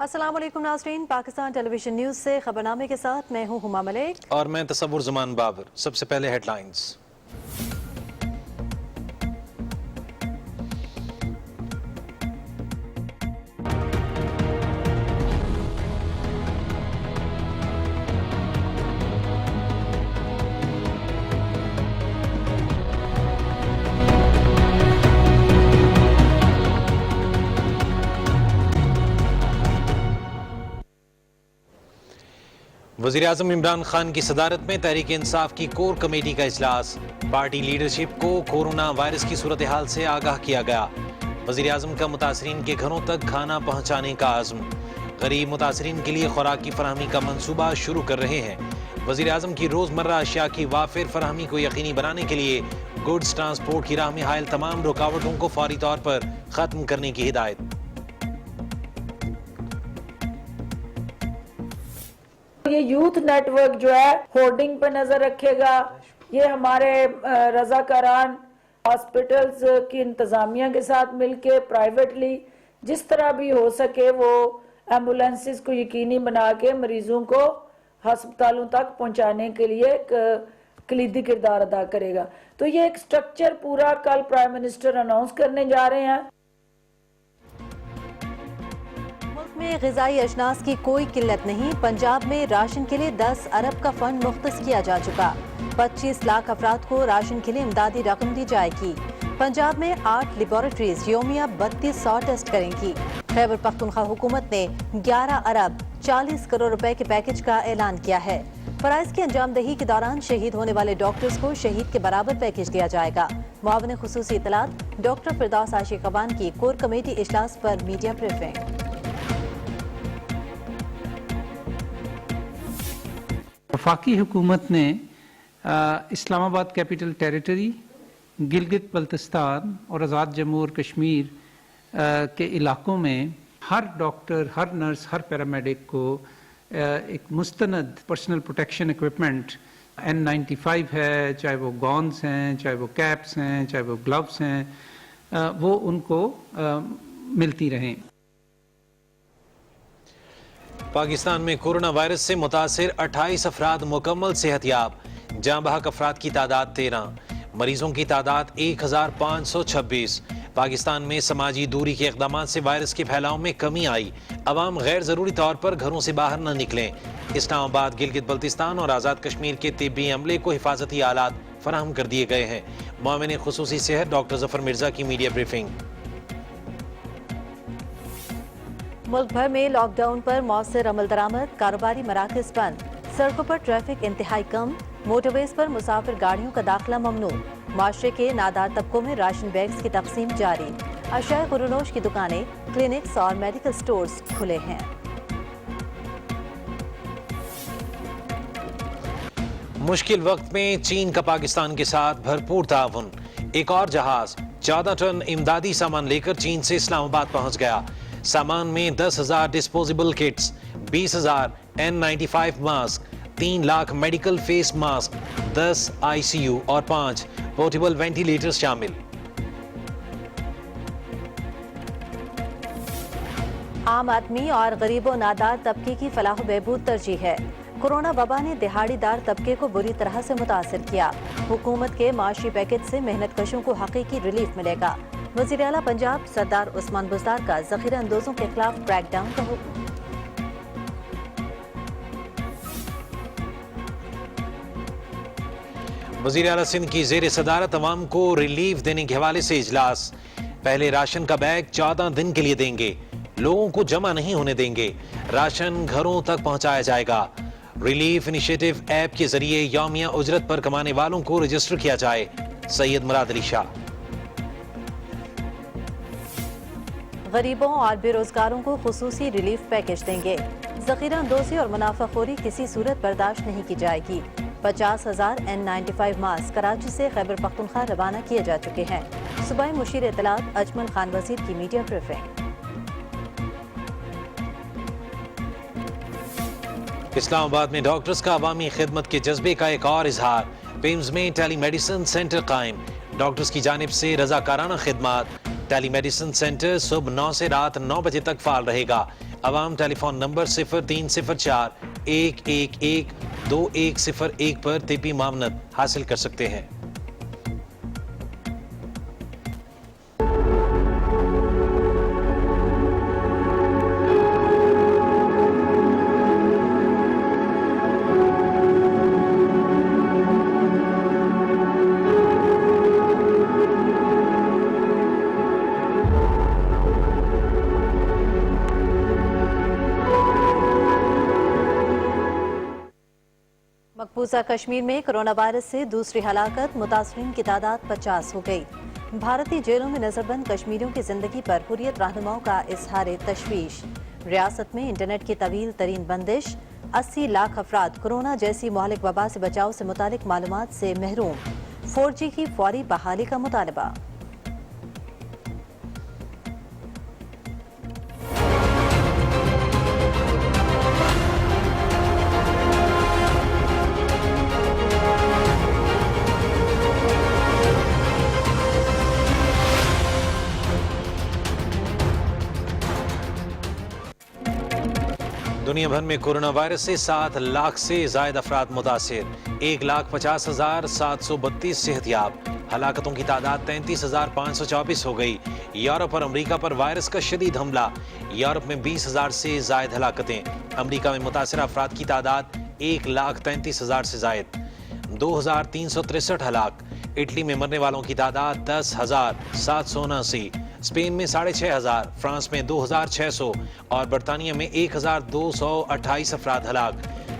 السلام علیکم ناظرین، پاکستان ٹیلی ویژن نیوز سے خبرنامے کے ساتھ میں ہوں ہما ملک اور میں تصور زمان بابر۔ سب سے پہلے ہیڈ لائنز۔ وزیراعظم عمران خان کی صدارت میں تحریک انصاف کی کور کمیٹی کا اجلاس۔ پارٹی لیڈرشپ کو کورونا وائرس کی صورتحال سے آگاہ کیا گیا۔ وزیراعظم کا متاثرین کے گھروں تک کھانا پہنچانے کا عزم۔ غریب متاثرین کے لیے خوراک کی فراہمی کا منصوبہ شروع کر رہے ہیں۔ وزیراعظم کی روزمرہ اشیاء کی وافر فراہمی کو یقینی بنانے کے لیے گڈز ٹرانسپورٹ کی راہ میں حائل تمام رکاوٹوں کو فوری طور پر ختم کرنے کی ہدایت۔ یہ یوتھ نیٹ ورک جو ہے ہورڈنگ پہ نظر رکھے گا۔ یہ ہمارے رضاکاران ہاسپٹلز کی انتظامیہ کے ساتھ مل کے پرائیویٹلی جس طرح بھی ہو سکے وہ ایمبولینسز کو یقینی بنا کے مریضوں کو ہسپتالوں تک پہنچانے کے لیے ایک کلیدی کردار ادا کرے گا۔ تو یہ ایک سٹرکچر پورا کل پرائم منسٹر اناؤنس کرنے جا رہے ہیں۔ ملک میں غذائی اجناس کی کوئی قلت نہیں۔ پنجاب میں راشن کے لیے 10 ارب کا فنڈ مختص کیا جا چکا۔ 25 لاکھ افراد کو راشن کے لیے امدادی رقم دی جائے گی۔ پنجاب میں 8 لیبارٹریز یومیہ 3200 ٹیسٹ کریں گی۔ خیبر پختونخوا حکومت نے 11 ارب 40 کروڑ روپے کے پیکج کا اعلان کیا ہے۔ فرائض کی انجام دہی کے دوران شہید ہونے والے ڈاکٹرز کو شہید کے برابر پیکج دیا جائے گا۔ معاون خصوصی اطلاعات ڈاکٹر فردوس عاشق قبان کی کور کمیٹی اجلاس پر میڈیا بریفنگ۔ وفاقی حکومت نے اسلام آباد کیپٹل ٹیریٹری، گلگت بلتستان اور آزاد جموں اور کشمیر کے علاقوں میں ہر ڈاکٹر، ہر نرس، ہر پیرامیڈک کو ایک مستند پرسنل پروٹیکشن ایکوپمنٹ N95 ہے، چاہے وہ گونز ہیں، چاہے وہ کیپس ہیں، چاہے وہ گلوز ہیں، وہ ان کو ملتی رہیں۔ پاکستان میں کورونا وائرس سے متاثر 28 افراد مکمل صحت یاب۔ جاں بحق افراد کی تعداد 13، مریضوں کی تعداد 1526۔ پاکستان میں سماجی دوری کے اقدامات سے وائرس کے پھیلاؤ میں کمی آئی۔ عوام غیر ضروری طور پر گھروں سے باہر نہ نکلیں۔ اسلام آباد، گلگت بلتستان اور آزاد کشمیر کے طبی عملے کو حفاظتی آلات فراہم کر دیے گئے ہیں۔ معاون خصوصی صحت ڈاکٹر ظفر مرزا کی میڈیا بریفنگ۔ ملک بھر میں لاک ڈاؤن پر مؤثر عمل درآمد، کاروباری مراکز بند، سڑکوں پر ٹریفک انتہائی کم، موٹر ویز پر مسافر گاڑیوں کا داخلہ ممنوع۔ معاشرے کے نادار طبقوں میں راشن بیگز کی تقسیم جاری۔ اشیاء غرونوش کی دکانیں، کلینکس اور میڈیکل سٹورز کھلے ہیں۔ مشکل وقت میں چین کا پاکستان کے ساتھ بھرپور تعاون۔ ایک اور جہاز 14 ٹن امدادی سامان لے کر چین سے اسلام آباد پہنچ گیا۔ سامان میں 10,000 disposable kits, 20,000 N95 mask, 3 lakh medical face mask, 10 ICU اور 5 پورٹیبل وینٹیلیٹر شامل۔ عام آدمی اور غریب و نادار طبقے کی فلاح و بہبود ترجیح ہے۔ کورونا وبا نے دہاڑی دار طبقے کو بری طرح سے متاثر کیا۔ حکومت کے معاشی پیکج سے محنت کشوں کو حقیقی ریلیف ملے گا۔ وزیر اعلیٰ پنجاب سردار عثمان بزدار کا ذخیرہ اندوزوں کے خلاف کریک ڈاؤن کا حکم۔ وزیر اعلیٰ سندھ کی زیر صدارت عوام کو ریلیف دینے کے حوالے سے اجلاس۔ پہلے راشن کا بیگ 14 دن کے لیے دیں گے، لوگوں کو جمع نہیں ہونے دیں گے، راشن گھروں تک پہنچایا جائے گا۔ ریلیف انیشیٹو ایپ کے ذریعے یومیہ اجرت پر کمانے والوں کو رجسٹر کیا جائے۔ سید مراد علی شاہ۔ غریبوں اور بے روزگاروں کو خصوصی ریلیف پیکج دیں گے۔ ذخیرہ اندوزی اور منافع خوری کسی صورت برداشت نہیں کی جائے گی۔ 50,000 N95 ماسک کراچی سے خیبر پختونخوا روانہ کیے جا چکے ہیں۔ صوبائی مشیر اطلاعات اجمل خان وزیر کی میڈیا بریفنگ۔ اسلام آباد میں ڈاکٹرز کا عوامی خدمت کے جذبے کا ایک اور اظہار۔ پیمز میں ٹیلی میڈیسن سینٹر قائم، ڈاکٹرز کی جانب سے رضاکارانہ خدمات۔ ٹیلی میڈیسن سینٹر صبح 9 سے رات 9 بجے تک فعال رہے گا. عوام ٹیلی فون نمبر 0304-111-2101 پر طبی معاونت حاصل کر سکتے ہیں. مقبوضہ کشمیر میں کرونا وائرس سے دوسری ہلاکت، متاثرین کی تعداد 50 ہو گئی. بھارتی جیلوں میں نظر بند کشمیریوں کی زندگی پر حریت رہنماؤں کا اظہار تشویش. ریاست میں انٹرنیٹ کی طویل ترین بندش، 80 لاکھ افراد کورونا جیسی مہلک وبا سے بچاؤ سے متعلق معلومات سے محروم. 4G کی فوری بحالی کا مطالبہ. دنیا بھر میں کورونا وائرس سے 7 لاکھ سے زائد افراد متاثر، 1,50,732 صحت یاب. ہلاکتوں کی تعداد 33,524 ہو گئی. یورپ اور امریکہ پر وائرس کا شدید حملہ، یورپ میں 20,000 سے زائد ہلاکتیں. امریکہ میں متاثرہ افراد کی تعداد 1,33,000 سے زائد، 2,363 ہلاک. اٹلی میں مرنے والوں کی تعداد 10,779. اسپین میں 6,500، فرانس میں 2,600 اور برطانیہ میں 1,228 افراد ہلاک.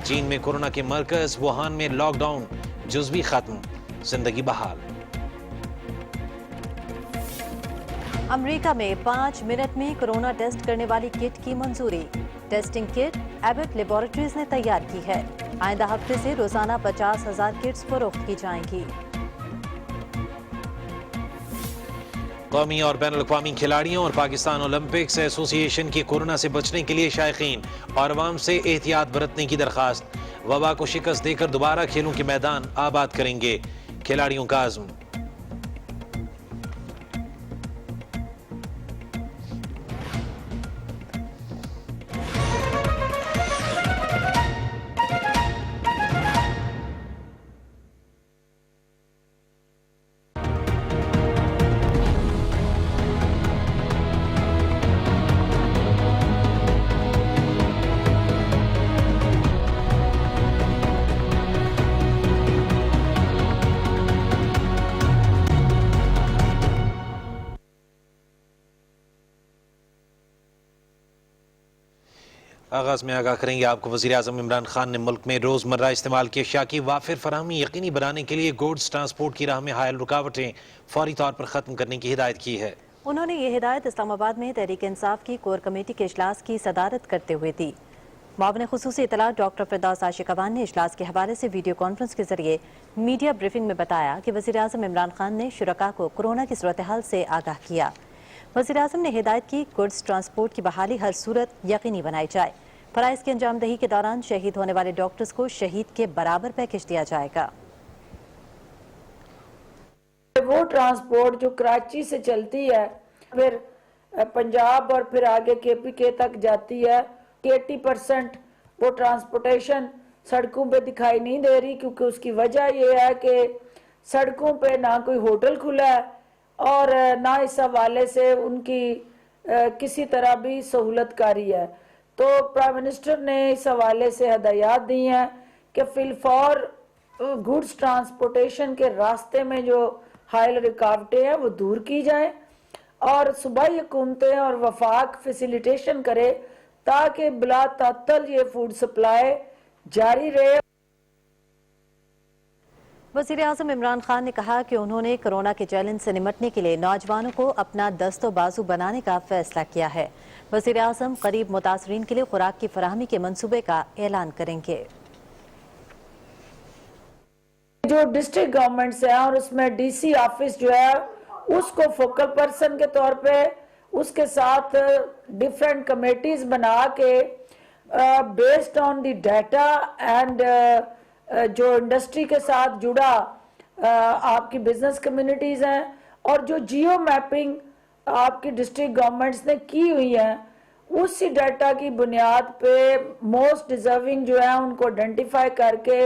چین میں کورونا کے مرکز ووہان میں لاک ڈاؤن جزوی ختم، زندگی بحال. امریکہ میں 5 منٹ میں کورونا ٹیسٹ کرنے والی کٹ کی منظوری. ٹیسٹنگ کٹ ایبٹ لیبارٹریز نے تیار کی ہے. آئندہ ہفتے سے روزانہ 50,000 کٹس فروخت کی جائیں گی. قومی اور بین الاقوامی کھلاڑیوں اور پاکستان اولمپکس ایسوسی ایشن کی کورونا سے بچنے کے لیے شائقین اور عوام سے احتیاط برتنے کی درخواست. وبا کو شکست دے کر دوبارہ کھیلوں کے میدان آباد کریں گے، کھلاڑیوں کا عزم. آغاز میں آگاہ کریں گے آپ کو. وزیر اعظم عمران خان نے ملک میں روزمرہ استعمال کی اشیاء کی وافر فراہمی یقینی بنانے کے لیے گوڈز ٹرانسپورٹ کی راہ میں حائل رکاوٹیں فوری طور پر ختم کرنے کی ہدایت کی ہے. انہوں نے یہ ہدایت اسلام آباد میں تحریک انصاف کی کور کمیٹی کے اجلاس کی صدارت کرتے ہوئے دی. معاون خصوصی اطلاعات ڈاکٹر فردوس عاشق اوان نے اجلاس کے حوالے سے ویڈیو کانفرنس کے ذریعے میڈیا بریفنگ میں بتایا کہ وزیر اعظم عمران خان نے شرکاء کو کورونا کی صورتحال سے آگاہ کیا. وزیر اعظم نے ہدایت کی گوڈز ٹرانسپورٹ کی بحالی ہر صورت یقینی بنائی جائے. فرائض کی انجام دہی کے دوران شہید ہونے والے ڈاکٹرز کو شہید کے برابر پیکج دیا جائے گا. وہ ٹرانسپورٹ جو کراچی سے چلتی ہے پھر پنجاب اور پھر آگے KPK تک جاتی ہے، 80% وہ ٹرانسپورٹیشن سڑکوں پہ دکھائی نہیں دے رہی، کیونکہ اس کی وجہ یہ ہے کہ سڑکوں پہ نہ کوئی ہوٹل کھلا ہے اور نہ اس حوالے سے ان کی کسی طرح بھی سہولت کاری ہے. تو پرائم منسٹر نے اس حوالے سے ہدایات دی ہیں کہ فی الفور گوڈز ٹرانسپورٹیشن کے راستے میں جو حائل رکاوٹیں ہیں وہ دور کی جائیں اور صوبائی حکومتیں اور وفاق فیسیلیٹیشن کرے تاکہ بلا تعطل یہ فوڈ سپلائی جاری رہے. وزیر اعظم عمران خان نے کہا کہ انہوں نے کورونا کے چیلنج سے نمٹنے کے لیے نوجوانوں کو اپنا دست و بازو بنانے کا فیصلہ کیا ہے. وزیر اعظم قریب متاثرین کے لیے خوراک کی فراہمی کے منصوبے کا اعلان کریں گے. جو ڈسٹرکٹ گورنمنٹس ہیں اور اس میں DC آفس جو ہے اس کو فوکل پرسن کے طور پہ اس کے ساتھ ڈیفرنٹ کمیٹیز بنا کے based on the data and جو انڈسٹری کے ساتھ جڑا آپ کی بزنس کمیونٹیز ہیں اور جو جیو میپنگ आपकी डिस्ट्रिक्ट गवर्नमेंट्स ने की हुई हैं, उसी डाटा की बुनियाद पे मोस्ट डिजर्विंग जो है उनको आइडेंटिफाई करके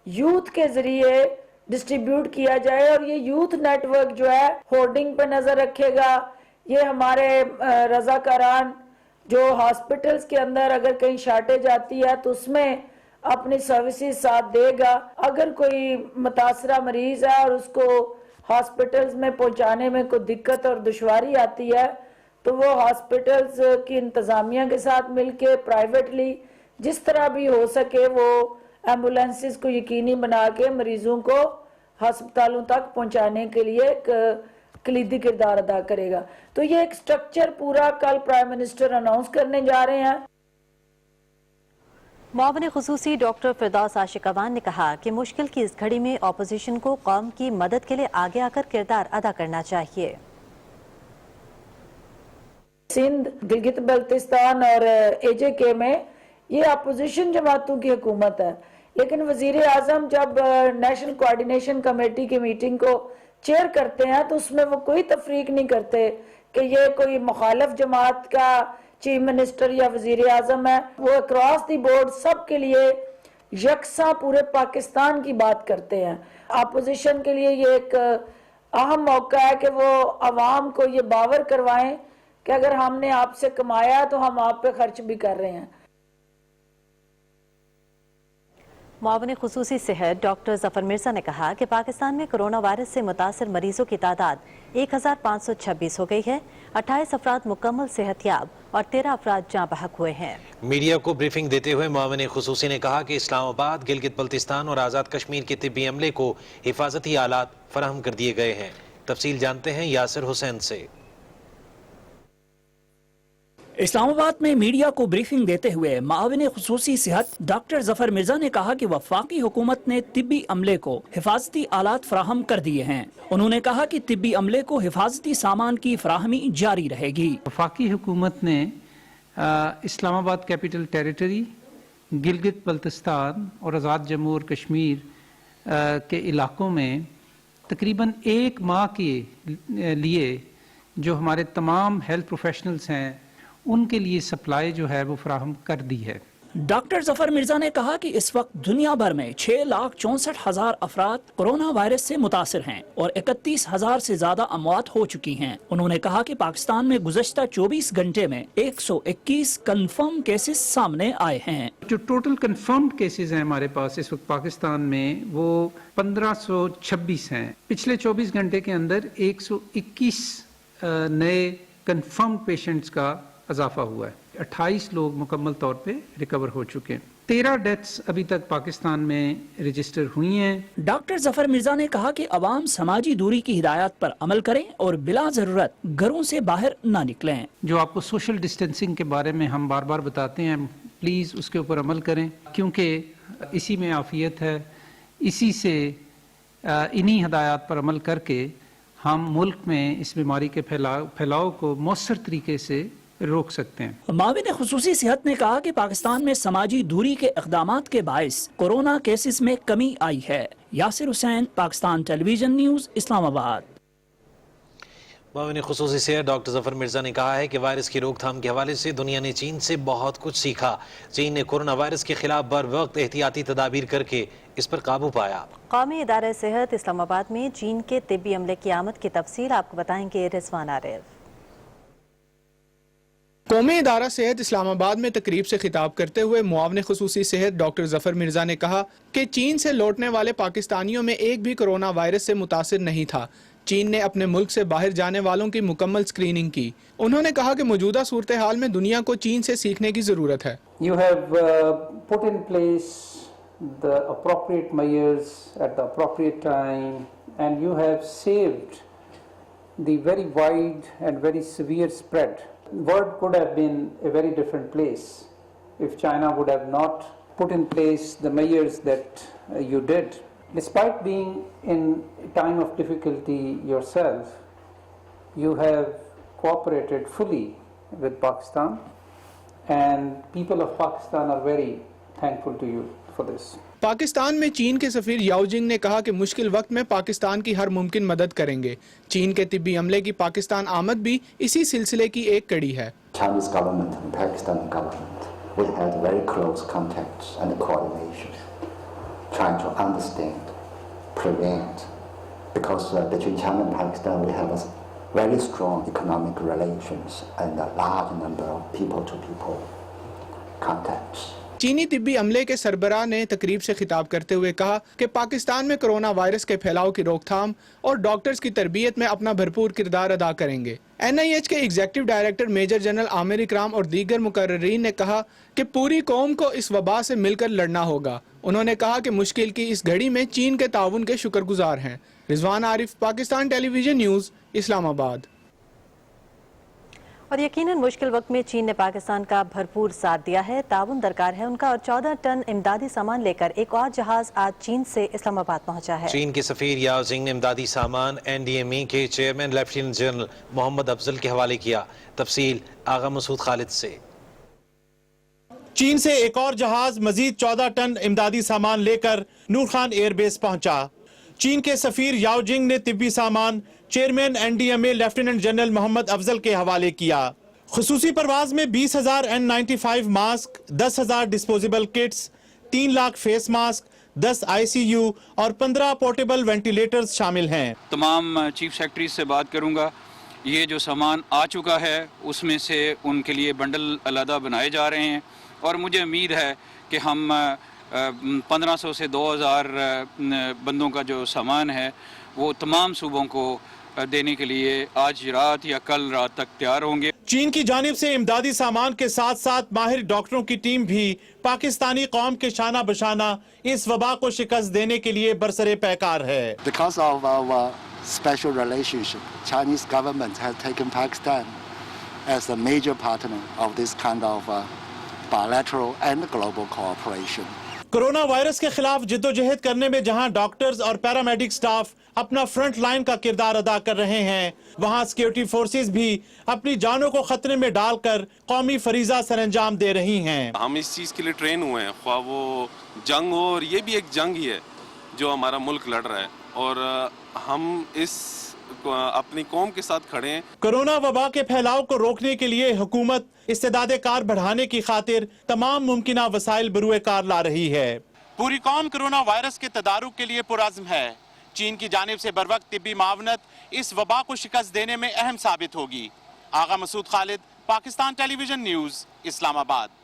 यूथ के जरिए डिस्ट्रीब्यूट किया जाए। और ये यूथ नेटवर्क जो है होर्डिंग पे नजर रखेगा। ये हमारे रजाकारान जो हॉस्पिटल्स के अंदर अगर कहीं शॉर्टेज आती है तो उसमें अपनी सर्विसेज साथ देगा। अगर कोई मुतासरा मरीज है और उसको हॉस्पिटल्स में पहुंचाने में कोई दिक्कत और दुश्वारी आती है तो वो हॉस्पिटल्स की इंतजामिया के साथ मिलके प्राइवेटली जिस तरह भी हो सके वो एम्बुलेंसेस को यकीनी बना के मरीजों को अस्पतालों तक पहुंचाने के लिए एक कलीदी किरदार अदा करेगा। तो ये एक स्ट्रक्चर पूरा कल प्राइम मिनिस्टर अनाउंस करने जा रहे हैं। मुआविन खुसूसी डॉक्टर फिरदौस आशिक अवान ने कहा कि मुश्किल की इस घड़ी में अपोजिशन को कौम की मदद के लिए आगे आकर किरदार अदा करना चाहिए। सिंध, गिलगित बल्तिस्तान और AJK में ये अपोजिशन जमातों की हुकूमत है, लेकिन वजीर आजम जब नेशनल कोऑर्डिनेशन कमेटी की मीटिंग को चेयर करते हैं तो उसमें वो कोई तफरीक नहीं करते कि ये कोई मुखालिफ जमात का चीफ मिनिस्टर या वजीर आजम है। वो अक्रॉस दी बोर्ड सब के लिए यकसा पूरे पाकिस्तान की बात करते हैं। अपोजिशन के लिए ये एक अहम मौका है कि वो आवाम को ये बावर करवाएं कि अगर हमने आपसे कमाया तो हम आप पे खर्च भी कर रहे हैं। मुआविन खुसूसी सेहत डॉक्टर जफर मिर्जा ने कहा कि पाकिस्तान में कोरोना वायरस से मुतासर मरीजों की तादाद 1526 हो गई है। 28 अफराद मुकम्मल सेहतयाब और 13 अफराद जाँ बहक हुए हैं। मीडिया को ब्रीफिंग देते हुए मुआविन खुसूसी ने कहा कि इस्लामाबाद, गिलगित बल्तिस्तान और आज़ाद कश्मीर के तिब्बी अमले को हिफाजती आलात फराहम कर दिए गए हैं। तफसील जानते हैं यासिर हुसैन से। इस्लामाबाद में मीडिया को ब्रीफिंग देते हुए मुआविन खुसूसी सेहत डॉक्टर जफर मिर्जा ने कहा कि वफाकी हुकूमत ने तिब्बी अमले को हिफाजती आलात फराहम कर दिए हैं। उन्होंने कहा कि तिब्बी अमले को हिफाजती सामान की फराहमी जारी रहेगी। वफाकी हुकूमत ने इस्लामाबाद कैपिटल टेरिटरी, गिलगित बल्तिस्तान और आज़ाद जम्मू और कश्मीर के इलाकों में तकरीबन 1 माह के लिए जो हमारे तमाम हेल्थ प्रोफेशनल्स हैं उनके लिए सप्लाई जो है वो फराहम कर दी है। डॉक्टर जफर मिर्जा ने कहा कि इस वक्त दुनिया भर में 6,64,000 अफराद कोरोना वायरस से मुतासिर हैं और 31,000 से ज्यादा अमवात हो चुकी हैं। उन्होंने कहा कि पाकिस्तान में गुज़श्ता 24 घंटे में 121 कंफर्म केसेस सामने आए हैं। जो टोटल कंफर्म्ड केसेस हैं हमारे पास इस वक्त पाकिस्तान में वो 1526 हैं। पिछले 24 घंटे के अंदर 121 नए कंफर्म पेशेंट्स का इजाफा हुआ है। 28 लोग मुकम्मल तौर पे रिकवर हो चुके हैं। 13 डेथ्स अभी तक पाकिस्तान में रजिस्टर हुई हैं। डॉक्टर जफर मिर्जा ने कहा कि अवाम समाजी दूरी की हिदायत पर अमल करें और बिला जरूरत घरों से बाहर ना निकलें। जो आपको सोशल डिस्टेंसिंग के बारे में हम बार बार बताते हैं, प्लीज़ उसके ऊपर अमल करें, क्योंकि इसी में आफियत है। इसी से इन्हीं हिदायत पर अमल करके हम मुल्क में इस बीमारी के फैलाव को मौसर तरीके से रोक सकते हैं। मुआविन खुसूसी सेहत ने कहा कि पाकिस्तान में समाजी दूरी के इक़दामात के बाइस कोरोना केसेस में कमी आई है। Yasir Hussain, Pakistan television news, Islamabad. मुआविन खुसूसी सेहत डॉक्टर जफर मिर्जा ने कहा है कि वायरस की रोकथाम के हवाले से दुनिया ने चीन से बहुत कुछ सीखा। चीन ने कोरोना वायरस के खिलाफ बर वक्त एहतियाती तदाबीर करके इस पर काबू पाया। कौमी इदारा सेहत इस्लामाबाद में चीन के तिब्बी अमले की आमद की तफसील आपको बताएंगे रिजवान आरिफ। कौमी इदारा सेहत इस्लामाबाद में तकरीब से खिताब करते हुए मुआविन खुसूसी सेहत डॉक्टर जफर मिर्जा ने कहा कि चीन से लौटने वाले पाकिस्तानियों में एक भी कोरोना वायरस से मुतासिर नहीं था। चीन ने अपने मुल्क से बाहर जाने वालों की मुकम्मल स्क्रीनिंग की। उन्होंने कहा कि मौजूदा सूरत हाल में दुनिया को चीन से सीखने की जरूरत है। You have put in place the appropriate measures at the appropriate time, and you have saved the very wide and very severe spread. World could have been a very different place if China would have not put in place the measures that you did. Despite being in a time of difficulty yourself, you have cooperated fully with Pakistan, and people of Pakistan are very thankful to you for this. Pakistan में चीन के सफीर याओ जिंग ने कहा कि मुश्किल वक्त में पाकिस्तान की हर मुमकिन मदद करेंगे। चीन के तिब्बी अमले की पाकिस्तान आमद भी इसी सिलसिले की एक कड़ी है। Chinese government and Pakistani government, we had very close contacts and coordination, trying to understand, prevent, because between China and Pakistan we have a very strong economic relations and a large number of people-to-people contacts. चीनी तिब्बी अमले के सरबराह ने तकरीब से खिताब करते हुए कहा कि पाकिस्तान में कोरोना वायरस के फैलाव की रोकथाम और डॉक्टर्स की तरबियत में अपना भरपूर किरदार अदा करेंगे। NIH के executive director major general Aamir Ikram और दीगर मुकर्ररीन ने कहा कि पूरी कौम को इस वबा से मिलकर लड़ना होगा। उन्होंने कहा कि मुश्किल की इस घड़ी में चीन के ताउन के शुक्रगुजार हैं। Rizwan Arif, Pakistan television news, Islamabad. और यकीनन मुश्किल वक्त में चीन ने पाकिस्तान का भरपूर साथ दिया है, ताउन दरकार है उनका, और 14 टन इमदादी सामान लेकर एक और जहाज आज चीन से इस्लामाबाद पहुंचा है। चीन के सफीर याओ जिंग ने इमदादी सामान NDMA के chairman lieutenant general Mohammad Afzal के हवाले किया। तफसील आगा मसूद खालिद से। चीन से एक और जहाज मजीद 14 टन इमदादी सामान लेकर नूर खान एयरबेस पहुंचा। चीन के सफीर याओ जिंग ने तिब्बी सामान chairman NDMA lieutenant general Mohammad Afzal के हवाले किया। खुसूसी परवाज में 20,000 N95 mask, 10,000 disposable kits, 3 lakh face mask, 10 ICU और 15 पोर्टेबल वेंटिलेटर्स शामिल हैं। तमाम चीफ सेक्रेटरी से बात करूंगा। ये जो सामान आ चुका है उसमें से उनके लिए बंडल अलहदा बनाए जा रहे हैं और मुझे उम्मीद है कि हम 1500 से 2000 बंदों का जो सामान है वो तमाम सूबों को देने के लिए आज रात या कल रात तक तैयार होंगे। चीन की जानिब से इमदादी सामान के साथ साथ माहिर डॉक्टरों की टीम भी पाकिस्तानी कौम के शाना बशाना इस वबा को शिकस्त देने के लिए बरसरे पैकार है। Because of our special relationship, Chinese government has taken Pakistan as a major partner of this kind of bilateral and global cooperation. Corona virus के खिलाफ जिद्दोजहद करने में जहां डॉक्टर्स और पैरामेडिक स्टाफ अपना फ्रंट लाइन का किरदार अदा कर रहे हैं, वहां सिक्योरिटी फोर्सेस भी अपनी जानों को खतरे में डालकर कौमी फरीजा सरअंजाम दे रही हैं। हम इस चीज़ के लिए ट्रेन हुए हैं, ख्वाह वो जंग हो, और ये भी एक जंग ही है जो हमारा मुल्क लड़ रहा है और हम इस अपनी कौम के साथ खड़े हैं। कोरोना वबा के फैलाव को रोकने के लिए हुकूमत इस्तेदादे कार बढ़ाने की खातिर तमाम मुमकिना वसाइल बरूए कार ला रही है। पूरी कौम कोरोना वायरस के तदारुक के लिए पुरअज़्म है। चीन की जानिब से बरवक्त तिब्बी मावनत इस वबा को शिकस्त देने में अहम साबित होगी। आगा मसूद खालिद, पाकिस्तान टेलीविजन न्यूज़, इस्लामाबाद।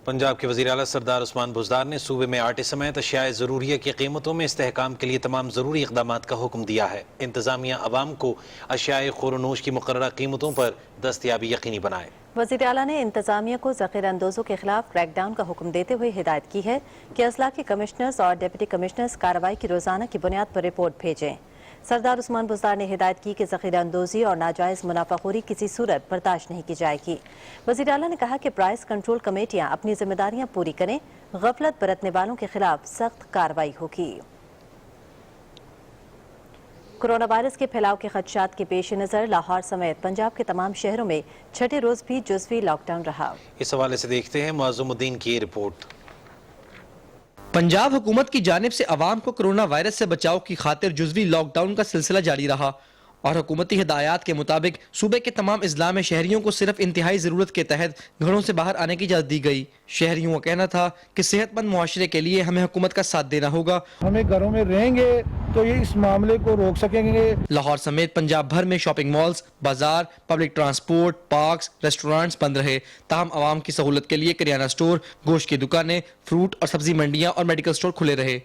पंजाब के वज़ीर आला सरदार उस्मान बुज़दार ने सूबे में आटे समेत अशियाए ज़रूरिया की कीमतों में इस्तेहकाम के लिए तमाम ज़रूरी इक़दामात का हुक्म दिया है। इंतज़ामिया अवाम को अशियाए ख़ुर-ओ-नोश की मुक़र्ररा कीमतों पर दस्तयाबी यकीनी बनाए। वज़ीर आला ने इंतज़ामिया को ज़ख़ीरा अंदोज़ों के खिलाफ क्रैकडाउन का हुक्म देते हुए हिदायत की है कि अजला के कमिश्नर्स और डिप्टी कमिश्नर्स कार्रवाई की रोज़ाना की बुनियाद पर रिपोर्ट भेजें। सरदार उस्मान बुज़दार ने हिदायत की कि ज़ख़ीरा अंदोज़ी और नाजायज़ मुनाफाखोरी किसी सूरत बर्दाश्त नहीं की जाएगी। वज़ीर आला ने कहा कि प्राइस कंट्रोल कमेटियाँ अपनी जिम्मेदारियाँ पूरी करें, गफलत बरतने वालों के खिलाफ सख्त कार्रवाई होगी। कोरोना वायरस के फैलाव के खदशात के पेश नज़र लाहौर समेत पंजाब के तमाम शहरों में छठे रोज भी जुज़वी लॉकडाउन रहा। इस हवाले से देखते हैं मुअज़्ज़मुद्दीन की रिपोर्ट। पंजाब हुकूमत की जानिब से अवाम को कोरोना वायरस से बचाव की खातिर जुज़वी लॉकडाउन का सिलसिला जारी रहा और हुकूमती हिदायत के मुताबिक सूबे के तमाम अजला में शहरियों को सिर्फ इंतहाई ज़रूरत के तहत घरों से बाहर आने की इजाज़त दी गई। शहरियों का कहना था कि सेहतमंद मुआशरे के लिए हमें हुकूमत का साथ देना होगा। हमें घरों में रहेंगे तो ये इस मामले को रोक सकेंगे। लाहौर समेत पंजाब भर में शॉपिंग मॉल्स, बाजार, पब्लिक ट्रांसपोर्ट, पार्क्स, रेस्टोरेंट्स बंद रहे। ताहम आवाम की सहूलत के लिए करियाना स्टोर, गोश्त की दुकानें, फ्रूट और सब्जी मंडियाँ और मेडिकल स्टोर खुले रहे।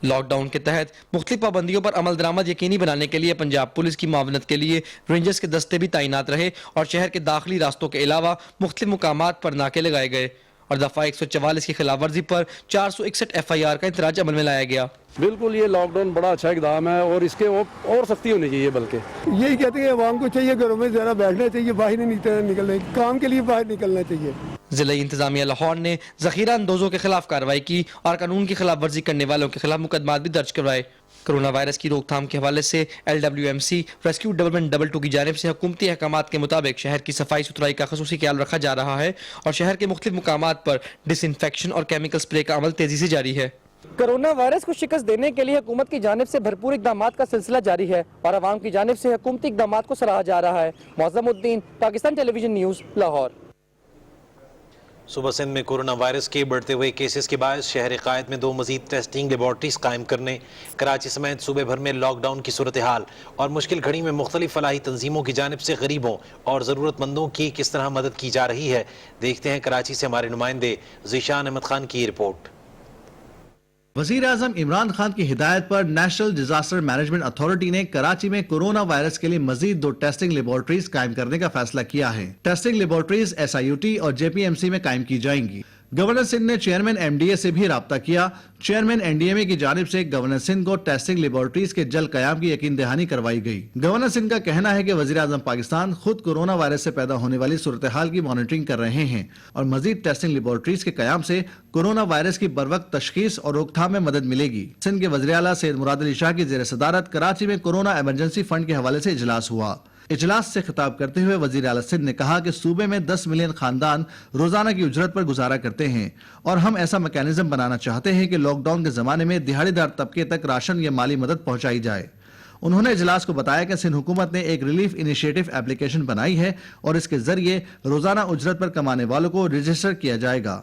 लॉकडाउन के तहत मुख्तलिफ पाबंदियों पर अमल दरामद यकीनी बनाने के लिए पंजाब पुलिस की मावनत के लिए रेंजर्स के दस्ते भी तैनात रहे और शहर के दाखिली रास्तों के अलावा मुख्तलिफ मुकामात पर नाके लगाए गए और दफा 144 की खिलाफ वर्जी पर 461 FIR का इंतराज अमल में लाया गया। बिल्कुल ये लॉकडाउन बड़ा अच्छा इकदाम है और इसके और सख्ती होनी चाहिए। बल्कि यही कहते हैं आवाम को चाहिए घरों में ज़रा बैठना चाहिए, बाहर नहीं निकलना, काम के लिए बाहर निकलना चाहिए। ضلعی انتظامیہ لاہور نے ذخیرہ اندوزوں کے خلاف کارروائی کی اور قانون کی خلاف ورزی کرنے والوں کے خلاف مقدمات بھی درج کروائے۔ کرونا وائرس کی روک تھام کے حوالے سے LWMC ریسکیو ڈیولپمنٹ 22 کی جانب سے حکومتی احکامات کے مطابق شہر کی صفائی ستھرائی کا خصوصی خیال رکھا جا رہا ہے اور شہر کے مختلف مقامات پر ڈس انفیکشن اور کیمیکل سپرے کا عمل تیزی سے جاری ہے۔ کرونا وائرس کو شکست دینے کے لیے حکومت کی جانب سے بھرپور اقدامات کا سلسلہ جاری ہے اور عوام کی جانب سے حکومتی اقدامات کو سراہا جا رہا ہے۔ معظم الدین، پاکستان ٹیلی ویژن نیوز، لاہور۔ صوبہ سندھ میں کورونا وائرس کے بڑھتے ہوئے کیسز کے باعث شہر قائد میں 2 مزید ٹیسٹنگ لیبارٹریز قائم کرنے، کراچی سمیت صوبے بھر میں لاک ڈاؤن کی صورتحال اور مشکل گھڑی میں مختلف فلاحی تنظیموں کی جانب سے غریبوں اور ضرورت مندوں کی کس طرح مدد کی جا رہی ہے، دیکھتے ہیں کراچی سے ہمارے نمائندے ذیشان احمد خان کی رپورٹ۔ وزیر اعظم عمران خان کی ہدایت پر نیشنل ڈیزاسٹر مینجمنٹ اتھارٹی نے کراچی میں کورونا وائرس کے لیے مزید 2 ٹیسٹنگ لیبارٹریز قائم کرنے کا فیصلہ کیا ہے۔ ٹیسٹنگ لیبارٹریز SIUT اور JPMC میں قائم کی جائیں گی۔ گورنر سندھ نے چیئرمین MDA سے بھی رابطہ کیا۔ چیئرمین NDMA کی جانب سے گورنر سندھ کو ٹیسٹنگ لیبارٹریز کے جلد قیام کی یقین دہانی کروائی گئی۔ گورنر سندھ کا کہنا ہے کہ وزیر اعظم پاکستان خود کورونا وائرس سے پیدا ہونے والی صورتحال کی مانیٹرنگ کر رہے ہیں اور مزید ٹیسٹنگ لیبارٹریز کے قیام سے کورونا وائرس کی بروقت تشخیص اور روک تھام میں مدد ملے گی۔ سندھ کے وزیر اعلیٰ سید مراد علی شاہ کی زیر صدارت کراچی میں کورونا ایمرجنسی فنڈ کے حوالے سے اجلاس ہوا۔ اجلاس سے خطاب کرتے ہوئے وزیر اعلیٰ سندھ نے کہا کہ صوبے میں 10 ملین خاندان روزانہ کی اجرت پر گزارا کرتے ہیں اور ہم ایسا میکینزم بنانا چاہتے ہیں کہ لاک ڈاؤن کے زمانے میں دہاڑی دار طبقے تک راشن یا مالی مدد پہنچائی جائے۔ انہوں نے اجلاس کو بتایا کہ سندھ حکومت نے ایک ریلیف انیشیٹو ایپلیکیشن بنائی ہے اور اس کے ذریعے روزانہ اجرت پر کمانے والوں کو رجسٹر کیا جائے گا۔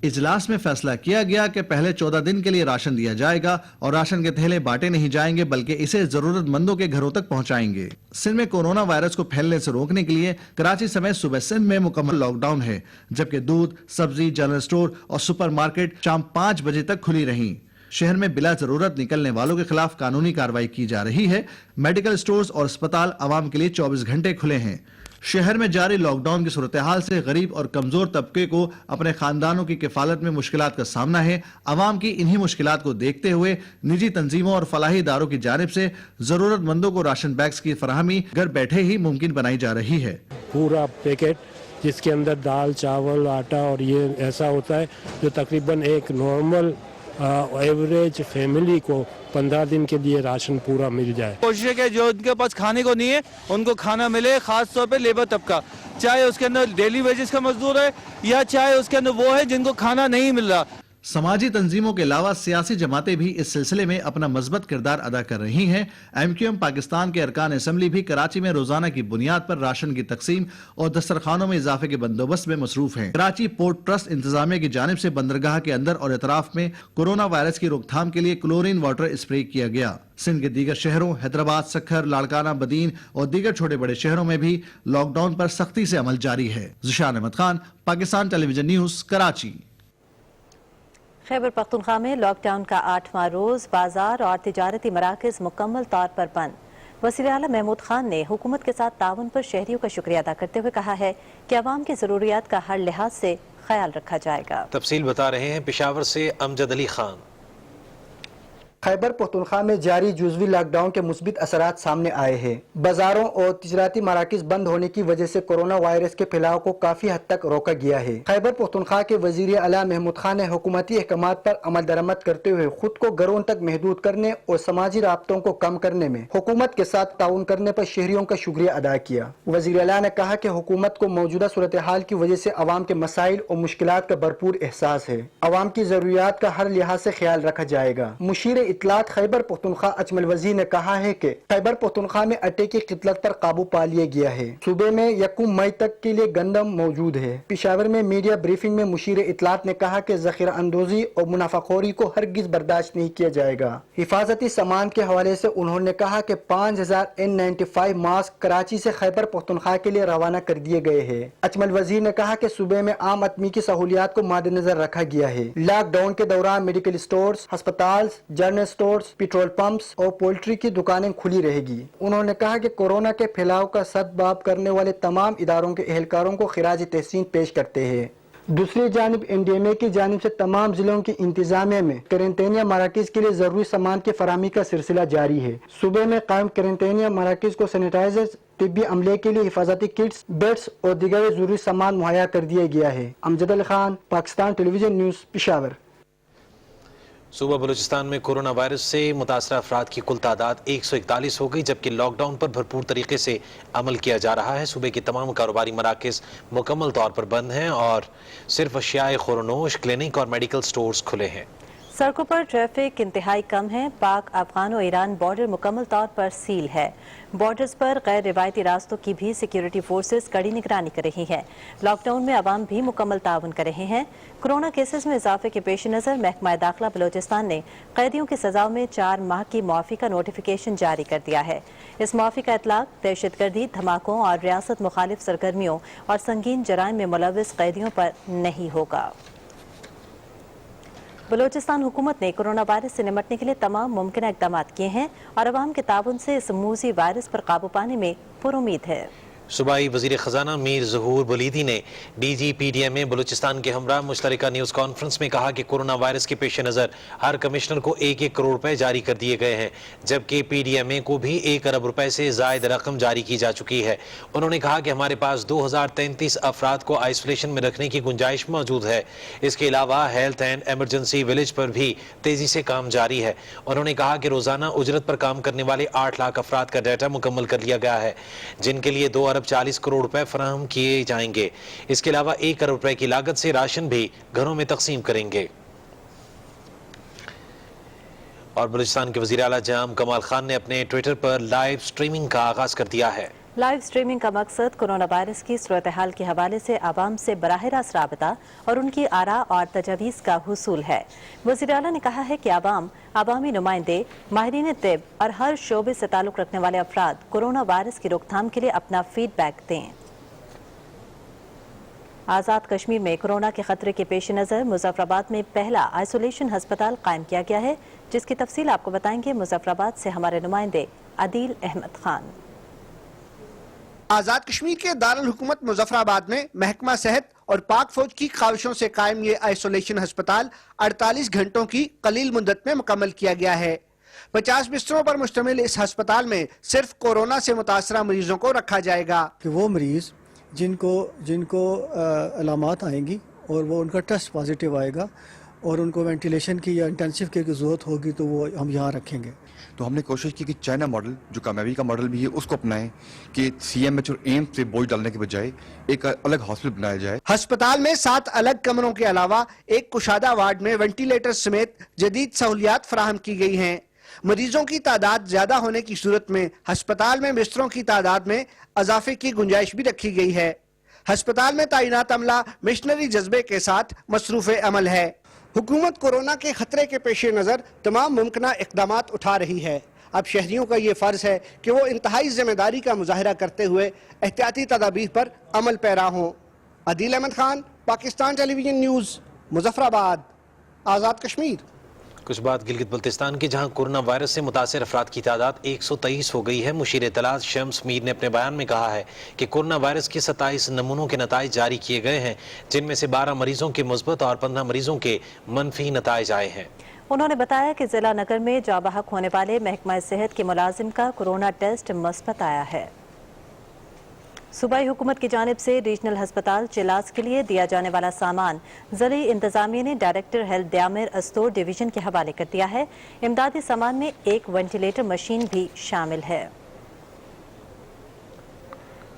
اجلاس میں فیصلہ کیا گیا کہ پہلے 14 دن کے لیے راشن دیا جائے گا اور راشن کے تھیلے بانٹے نہیں جائیں گے بلکہ اسے ضرورت مندوں کے گھروں تک پہنچائیں گے۔ سندھ میں کورونا وائرس کو پھیلنے سے روکنے کے لیے کراچی سمیت صوبہ سندھ میں مکمل لاک ڈاؤن ہے، جبکہ دودھ، سبزی، جنرل سٹور اور سپر مارکیٹ شام 5 بجے تک کھلی رہیں۔ شہر میں بلا ضرورت نکلنے والوں کے خلاف قانونی کارروائی کی جا رہی ہے۔ میڈیکل سٹورز اور اسپتال عوام کے لیے 24 گھنٹے کھلے ہیں۔ شہر میں جاری لاک ڈاؤن کی صورتحال سے غریب اور کمزور طبقے کو اپنے خاندانوں کی کفالت میں مشکلات کا سامنا ہے۔ عوام کی انہی مشکلات کو دیکھتے ہوئے نجی تنظیموں اور فلاحی اداروں کی جانب سے ضرورت مندوں کو راشن بیگز کی فراہمی گھر بیٹھے ہی ممکن بنائی جا رہی ہے۔ پورا پیکٹ جس کے اندر دال، چاول، آٹا اور یہ ایسا ہوتا ہے جو تقریباً ایک نارمل ایوریج فیملی کو 15 دن کے لیے راشن پورا مل جائے۔ کوشش ہے کہ جو ان کے پاس کھانے کو نہیں ہے ان کو کھانا ملے، خاص طور پہ لیبر طبقہ، چاہے اس کے اندر ڈیلی ویجز کا مزدور ہے یا چاہے اس کے اندر وہ ہے جن کو کھانا نہیں مل رہا۔ سماجی تنظیموں کے علاوہ سیاسی جماعتیں بھی اس سلسلے میں اپنا مثبت کردار ادا کر رہی ہیں۔ MQM پاکستان کے ارکان اسمبلی بھی کراچی میں روزانہ کی بنیاد پر راشن کی تقسیم اور دسترخوانوں میں اضافے کے بندوبست میں مصروف ہیں۔ کراچی پورٹ ٹرسٹ انتظامیہ کی جانب سے بندرگاہ کے اندر اور اطراف میں کورونا وائرس کی روک تھام کے لیے کلورین واٹر اسپرے کیا گیا۔ سندھ کے دیگر شہروں حیدرآباد، سکھر، لاڑکانہ، بدین اور دیگر چھوٹے بڑے شہروں میں بھی لاک ڈاؤن پر سختی سے عمل جاری ہے۔ ذیشان احمد خان، پاکستان ٹیلی ویژن نیوز، کراچی۔ خیبر پختونخوا میں لاک ڈاؤن کا 8واں روز، بازار اور تجارتی مراکز مکمل طور پر بند۔ وزیر اعلیٰ محمود خان نے حکومت کے ساتھ تعاون پر شہریوں کا شکریہ ادا کرتے ہوئے کہا ہے کہ عوام کی ضروریات کا ہر لحاظ سے خیال رکھا جائے گا۔ تفصیل بتا رہے ہیں پشاور سے امجد علی خان۔ خیبر پختونخوا میں جاری جزوی لاک ڈاؤن کے مثبت اثرات سامنے آئے ہیں۔ بازاروں اور تجارتی مراکز بند ہونے کی وجہ سے کورونا وائرس کے پھیلاؤ کو کافی حد تک روکا گیا ہے۔ خیبر پختونخوا کے وزیر اعلیٰ محمود خان نے حکومتی احکامات پر عمل درآمد کرتے ہوئے خود کو گھروں تک محدود کرنے اور سماجی رابطوں کو کم کرنے میں حکومت کے ساتھ تعاون کرنے پر شہریوں کا شکریہ ادا کیا۔ وزیر اعلیٰ نے کہا کہ حکومت کو موجودہ صورتحال کی وجہ سے عوام کے مسائل اور مشکلات کا بھرپور احساس ہے۔ عوام کی ضروریات کا ہر لحاظ سے خیال رکھا جائے گا۔ مشیر اطلاعات خیبر پختونخوا اجمل وزیر نے کہا ہے کہ خیبر پختونخوا میں آٹے کی قلت پر قابو پا لیا گیا ہے۔ صوبے میں 1 مئی تک کے لیے گندم موجود ہے۔ پشاور میں میڈیا بریفنگ میں مشیر اطلاعات نے کہا کہ ذخیرہ اندوزی اور منافع خوری کو ہرگز برداشت نہیں کیا جائے گا۔ حفاظتی سامان کے حوالے سے انہوں نے کہا کہ 5000 N95 ماسک کراچی سے خیبر پختونخوا کے لیے روانہ کر دیے گئے ہیں۔ اجمل وزیر نے کہا کہ صوبے میں عام آدمی کی سہولیات کو مد نظر رکھا گیا ہے۔ لاک ڈاؤن کے دوران میڈیکل سٹورز، ہسپتال، جنرل سٹورز، پیٹرول پمپس اور پولٹری کی دکانیں کھلی رہے گی۔ انہوں نے کہا کہ کورونا کے پھیلاؤ کا سدباب کرنے والے تمام اداروں کے اہلکاروں کو خراج تحسین پیش کرتے ہیں۔ دوسری جانب NDMA کی جانب سے تمام ضلعوں کی انتظامیہ میں قرنطینہ مراکز کے لیے ضروری سامان کی فراہمی کا سلسلہ جاری ہے۔ صوبے میں قائم قرنطینہ مراکز کو سینیٹائزر، तिब्बी अमले के लिए हिफाजती किट्स, बेड्स और दीगर जरूरी सामान मुहैया कर दिया गया है। Amjad Ali Khan, Pakistan television news, Peshawar. सूबा बलूचिस्तान में कोरोना वायरस से मुतासरा अफराद की कुल तादाद 141 हो गई, जबकि लॉकडाउन पर भरपूर तरीके से अमल किया जा रहा है। सूबे के तमाम कारोबारी मराकज़ मुकम्मल तौर पर बंद हैं और सिर्फ अशियाए खुरनोश, क्लिनिक और मेडिकल स्टोर्स खुले हैं। सड़कों पर ट्रैफिक इंतहाई कम है। पाक अफगान और ईरान बॉर्डर मुकम्मल तौर पर सील है। बॉर्डर्स पर गैर रिवायती रास्तों की भी सिक्योरिटी फोर्सेस कड़ी निगरानी कर रही हैं। लॉकडाउन में आवाम भी मुकम्मल ताउन कर रहे हैं। कोरोना केसेस में इजाफे के पेश नज़र महकमा दाखिला बलूचिस्तान ने कैदियों की सज़ाओं में 4 माह की मुआफ़ी का नोटिफिकेशन जारी कर दिया है। इस मुआफ़ी का इतलाक दहशतगर्दी, धमाकों और रियासत मुखालिफ सरगर्मियों और संगीन जराइम में मुलव्वस कैदियों पर नहीं होगा। बलूचिस्तान हुकूमत ने कोरोना वायरस से निपटने के लिए तमाम मुमकिन इक़दाम किए हैं और अवाम के ताउन से इस मूज़ी वायरस पर काबू पाने में पुरुमीद है। सूबाई वज़ीर ख़जाना मीर ज़हूर बुलीदी ने DGPDMA बलूचिस्तान के हमरा मुश्तरका न्यूज़ कॉन्फ्रेंस में कहा कि कोरोना वायरस के पेश नज़र हर कमिश्नर को 1-1 करोड़ रुपए जारी कर दिए गए हैं, जबकि PDMA को भी 1 अरब रुपए से ज़ायद रकम जारी की जा चुकी है। उन्होंने कहा कि हमारे पास 2033 अफराद को आइसोलेशन में रखने की गुंजाइश मौजूद है। इसके अलावा हेल्थ एंड एमरजेंसी विलेज पर भी तेज़ी से काम जारी है। उन्होंने कहा कि रोज़ाना उजरत पर काम करने वाले 8 लाख अफराद का डाटा मुकम्मल कर लिया गया है, जिनके लिए 2 अरब 40 करोड़ रुपए फराहम किए जाएंगे। इसके अलावा 1 अरब रुपए की लागत से राशन भी घरों में तकसीम करेंगे। और बलूचिस्तान के वज़ीर आला जाम कमाल खान ने अपने ट्विटर पर लाइव स्ट्रीमिंग का आगाज कर दिया है। लाइव स्ट्रीमिंग का मकसद कोरोना वायरस की सूरत हाल के हवाले से आवाम से बराह रास्त राबता और उनकी आरा और तजावीज़ का हुसूल है। वज़ीर आला ने कहा है कि आवाम, आवामी नुमाइंदे, माहिरीन तिब और हर शोबे से ताल्लुक़ रखने वाले अफराद कोरोना वायरस की रोकथाम के लिए अपना फीडबैक दें। आज़ाद कश्मीर में कोरोना के खतरे के पेश नज़र मुजफ्फराबाद में पहला आइसोलेशन हस्पताल कायम किया गया है, जिसकी तफसील आपको बताएंगे मुजफ्फराबाद से हमारे नुमाइंदे अदील अहमद खान। आज़ाद कश्मीर के दारुल हुकूमत मुजफ्फराबाद में महकमा सेहत और पाक फौज की ख्वाहिशों से कायम ये आइसोलेशन हस्पताल 48 घंटों की कलील मुद्दत में मुकम्मल किया गया है। 50 बिस्तरों पर मुश्तमिल इस हस्पताल में सिर्फ कोरोना से मुतासरा मरीजों को रखा जाएगा। कि वो मरीज जिनको अलामात आएंगी और वो उनका टेस्ट पॉजिटिव आएगा और उनको वेंटिलेशन की या इंटेंसिव केयर की ज़रूरत होगी तो वो हम यहाँ रखेंगे। तो हमने कोशिश की कि चाइना मॉडल, जो कामयाबी का मॉडल भी है, उसको अपनाएं कि CMH और एम्स से बोझ डालने के बजाय एक अलग हॉस्पिटल बनाया जाए। अस्पताल में 7 अलग कमरों के अलावा एक कुशादा वार्ड में वेंटिलेटर समेत जदीद सहूलियात फराहम की गई हैं। मरीजों की तादाद ज्यादा होने की सूरत में अस्पताल में बिस्तरों की तादाद में इजाफे की गुंजाइश भी रखी गई है। अस्पताल में तैनात अमला मिशनरी जज्बे के साथ मसरूफ अमल है। हुकूमत कोरोना के खतरे के पेश नज़र तमाम मुमकिन इक़दामात उठा रही है। अब शहरियों का ये फ़र्ज़ है कि वो इंतहाई ज़िम्मेदारी का मुजाहिरा करते हुए एहतियाती तदाबीर पर अमल पैरा हों। Adeel Ahmad Khan, Pakistan television news, Muzaffarabad, Azad Kashmir. कुछ बात गिलगित बल्तिस्तान की, जहां कोरोना वायरस से मुतासर अफराद की तादाद 123 हो गई है। मुशीर इत्तलात शम्स मीर ने अपने बयान में कहा है कि कोरोना वायरस के 27 नमूनों के नताइज जारी किए गए हैं, जिनमें से 12 मरीजों के मुस्बत और 15 मरीजों के मनफी नताइज आए हैं। उन्होंने बताया कि जिला नगर में जाबहक होने वाले महकमा सेहत के मुलाजिम का कोरोना टेस्ट मुस्बत आया है। सूबाई हुकूमत की जानिब से रीजनल हस्पताल चिलास के लिए दिया जाने वाला सामान ज़िली इंतजामिया ने डायरेक्टर हेल्थ द्यामिर अस्तोर डिवीजन के हवाले कर दिया है। इमदादी सामान में एक वेंटिलेटर मशीन भी शामिल है।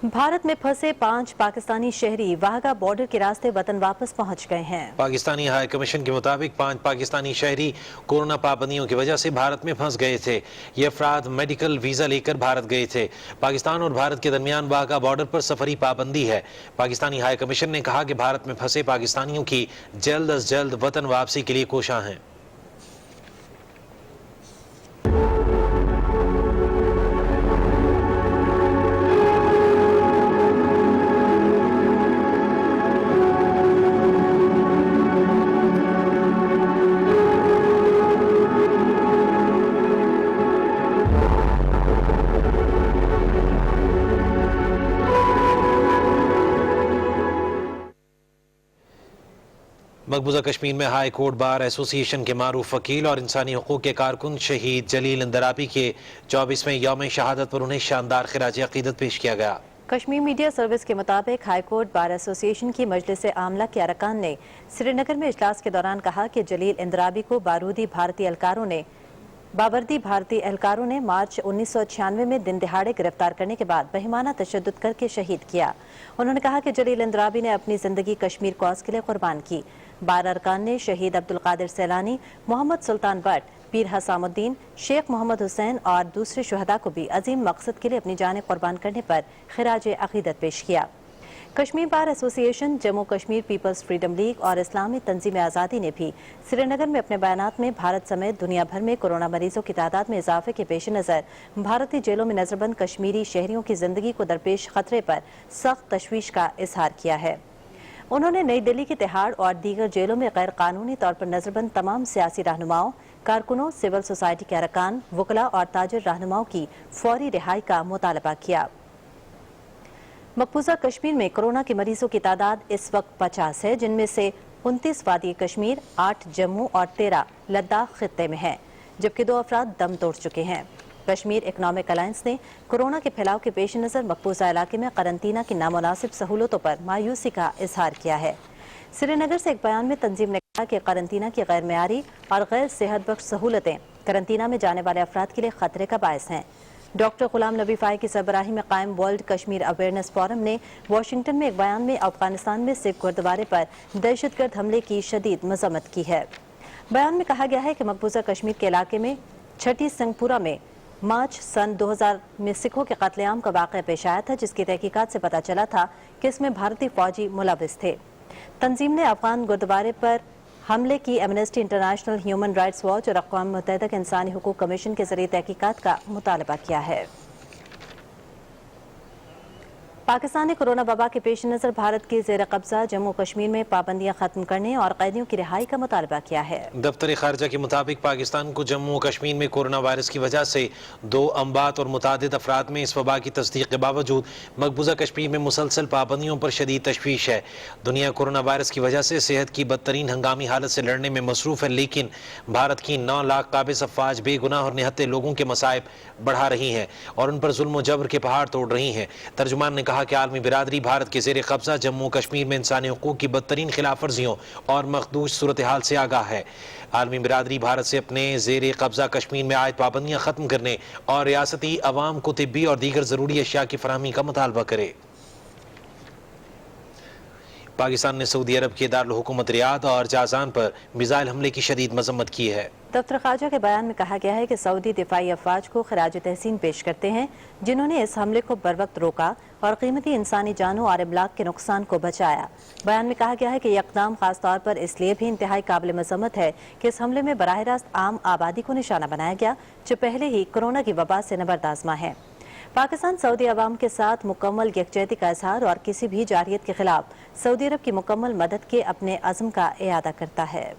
भारत में फंसे 5 पाकिस्तानी शहरी वाहगा बॉर्डर के रास्ते वतन वापस पहुंच गए हैं। पाकिस्तानी हाई कमीशन के मुताबिक 5 पाकिस्तानी शहरी कोरोना पाबंदियों की वजह से भारत में फंस गए थे। ये अफराद मेडिकल वीजा लेकर भारत गए थे। पाकिस्तान और भारत के दरमियान वाहगा बॉर्डर पर सफरी पाबंदी है। पाकिस्तानी हाई कमीशन ने कहा कि भारत में फंसे पाकिस्तानियों की जल्द अज जल्द वतन वापसी के लिए कोशां हैं। مقبوضہ کشمیر میں ہائی کورٹ بار ایسوسی ایشن کے معروف وکیل اور انسانی حقوق کے کارکن شہید جلیل اندرابی کے 24ویں یوم شہادت پر انہیں شاندار خراج عقیدت پیش کیا گیا۔ کشمیر میڈیا سروس کے مطابق ہائی کورٹ بار ایسوسی ایشن کی مجلس عاملہ کے ارکان نے سری نگر میں اجلاس کے دوران کہا کہ جلیل اندرابی کو بابردی بھارتی اہلکاروں نے مارچ 1996 میں دن دہاڑے گرفتار کرنے کے بعد بہیمانہ تشدد کر کے شہید کیا۔ انہوں نے کہا کہ جلیل اندرابی نے اپنی زندگی کشمیر کوز کے لیے قربان کی۔ بار ارکان نے شہید عبدالقادر سیلانی، محمد سلطان بٹ، پیر حسام الدین، شیخ محمد حسین اور دوسرے شہداء کو بھی عظیم مقصد کے لیے اپنی جانیں قربان کرنے پر خراج عقیدت پیش کیا۔ Kashmir bar association, Jammu Kashmir people's freedom league اور اسلامی تنظیم آزادی نے بھی سری نگر میں اپنے بیانات میں بھارت سمیت دنیا بھر میں کورونا مریضوں کی تعداد میں اضافے کے پیش نظر بھارتی جیلوں میں نظر بند کشمیری شہریوں کی زندگی کو درپیش خطرے پر سخت تشویش کا اظہار کیا ہے۔ انہوں نے نئی دہلی کی تہاڑ اور دیگر جیلوں میں غیر قانونی طور پر نظر بند تمام سیاسی رہنماؤں، کارکنوں، سول سوسائٹی کے ارکان، وکلاء اور تاجر رہنماؤں کی فوری رہائی کا مطالبہ کیا۔ مقبوضہ کشمیر میں کورونا کے مریضوں کی تعداد اس وقت 50 ہے، جن میں سے 29 وادی کشمیر، 8 جموں اور 13 لداخ خطے میں ہیں، جبکہ 2 افراد دم توڑ چکے ہیں۔ کشمیر اکنامک الائنس نے کورونا کے پھیلاؤ کے پیش نظر مقبوضہ علاقے میں قرنطینہ کی نامناسب سہولتوں پر مایوسی کا اظہار کیا ہے۔ سری نگر سے ایک بیان میں تنظیم نے کہا کہ قرنطینہ کی غیر معیاری اور غیر صحت بخش سہولتیں قرنطینہ میں جانے والے افراد کے لیے خطرے کا باعث ہیں۔ ڈاکٹر غلام نبی فائی کی سربراہی میں قائم ورلڈ کشمیر اویئرنیس فورم نے واشنگٹن میں ایک بیان میں افغانستان میں سکھ گردوارے پر دہشت گرد حملے کی شدید مذمت کی ہے۔ بیان میں کہا گیا ہے کہ مقبوضہ کشمیر کے علاقے میں چھٹی سنگھ پورہ میں مارچ سن 2000 میں سکھوں کے قتل عام کا واقعہ پیش آیا تھا، جس کی تحقیقات سے پتہ چلا تھا کہ اس میں بھارتی فوجی ملوث تھے۔ تنظیم نے افغان گردوارے پر حملے کی Amnesty international, human rights watch اور اقوام متحدہ کے انسانی حقوق کمیشن کے ذریعے تحقیقات کا مطالبہ کیا ہے۔ پاکستان نے کورونا وبا کے پیش نظر بھارت کے زیر قبضہ جموں کشمیر میں پابندیاں ختم کرنے اور قیدیوں کی رہائی کا مطالبہ کیا ہے۔ دفتر خارجہ کے مطابق پاکستان کو جموں و کشمیر میں کورونا وائرس کی وجہ سے 2 اموات اور متعدد افراد میں اس وبا کی تصدیق کے باوجود مقبوضہ کشمیر میں مسلسل پابندیوں پر شدید تشویش ہے۔ دنیا کورونا وائرس کی وجہ سے صحت کی بدترین ہنگامی حالت سے لڑنے میں مصروف ہے، لیکن بھارت کی 9 لاکھ قابض افواج بے گناہ اور نہتے لوگوں کے مصائب بڑھا رہی ہیں اور ان پر ظلم و جبر کے پہاڑ توڑ رہی ہیں۔ ترجمان نے کہا کہ عالمی برادری بھارت کے زیر قبضہ جموں کشمیر میں انسانی حقوق کی بدترین خلاف ورزیوں اور مخدوش صورتحال سے آگاہ ہے۔ عالمی برادری بھارت سے اپنے زیر قبضہ کشمیر میں عائد پابندیاں ختم کرنے اور ریاستی عوام کو طبی اور دیگر ضروری اشیاء کی فراہمی کا مطالبہ کرے۔ پاکستان نے سعودی عرب کے دارالحکومت ریاض اور جازان پر میزائل حملے کی شدید مذمت کی ہے۔ دفتر خارجہ کے بیان میں کہا گیا ہے کہ سعودی دفاعی افواج کو خراج تحسین پیش کرتے ہیں، جنہوں نے اس حملے کو بروقت روکا اور قیمتی انسانی جانوں اور املاک کے نقصان کو بچایا۔ بیان میں کہا گیا ہے کہ یہ اقدام خاص طور پر اس لیے بھی انتہائی قابل مذمت ہے کہ اس حملے میں براہ راست عام آبادی کو نشانہ بنایا گیا، جو پہلے ہی کورونا کی وبا سے نبردآزما ہے۔ پاکستان سعودی عوام کے ساتھ مکمل یکجہتی کا اظہار اور کسی بھی جارحیت کے خلاف سعودی عرب کی مکمل مدد کے اپنے عزم کا اعادہ کرتا ہے۔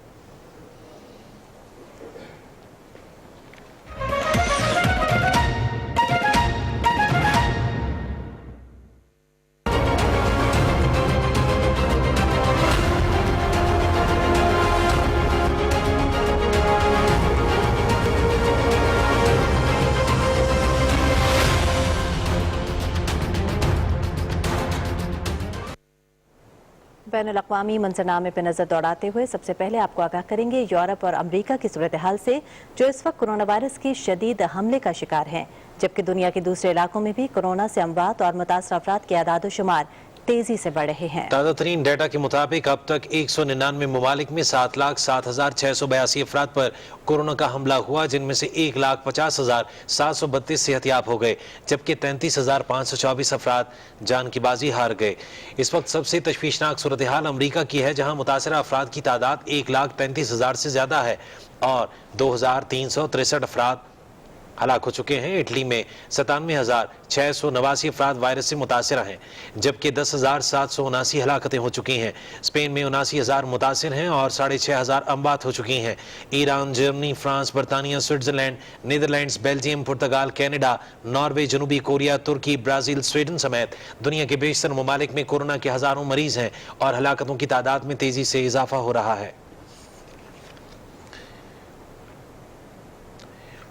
بین الاقوامی منظرنامے پہ نظر دوڑاتے ہوئے سب سے پہلے آپ کو آگاہ کریں گے یورپ اور امریکہ کی صورتحال سے، جو اس وقت کورونا وائرس کی شدید حملے کا شکار ہیں، جبکہ دنیا کے دوسرے علاقوں میں بھی کورونا سے اموات اور متاثرہ افراد کے اعداد و شمار تیزی سے بڑھ رہے ہیں۔ تازہ ترین ڈیٹا کے مطابق اب تک 199 ممالک میں 7,07,682 افراد پر کورونا کا حملہ ہوا، جن میں سے 1,50,732 صحت یاب ہو گئے، جبکہ 33,524 افراد جان کی بازی ہار گئے۔ اس وقت سب سے تشویشناک صورتحال امریکہ کی ہے، جہاں متاثرہ افراد کی تعداد 1,33,000 سے زیادہ ہے اور 2,363 افراد हलाक हो चुके हैं। इटली में 97,689 अफराद वायरस से मुतासर हैं, जबकि 10,779 हलाकतें हो चुकी हैं। स्पेन में 79,000 मुतासर हैं और 6,500 अमवात हो चुकी हैं। ईरान, जर्मनी, फ्रांस, बरतानिया, स्विट्जरलैंड, नीदरलैंड्स, बेल्जियम, पुर्तगाल, कनाडा, नॉर्वे, जनूबी कोरिया, तुर्की, ब्राजील, स्वीडन समेत दुनिया के बेशतर ममालिक में कोरोना के हजारों मरीज हैं और हलाकतों की तादाद में तेजी से इजाफा हो रहा है।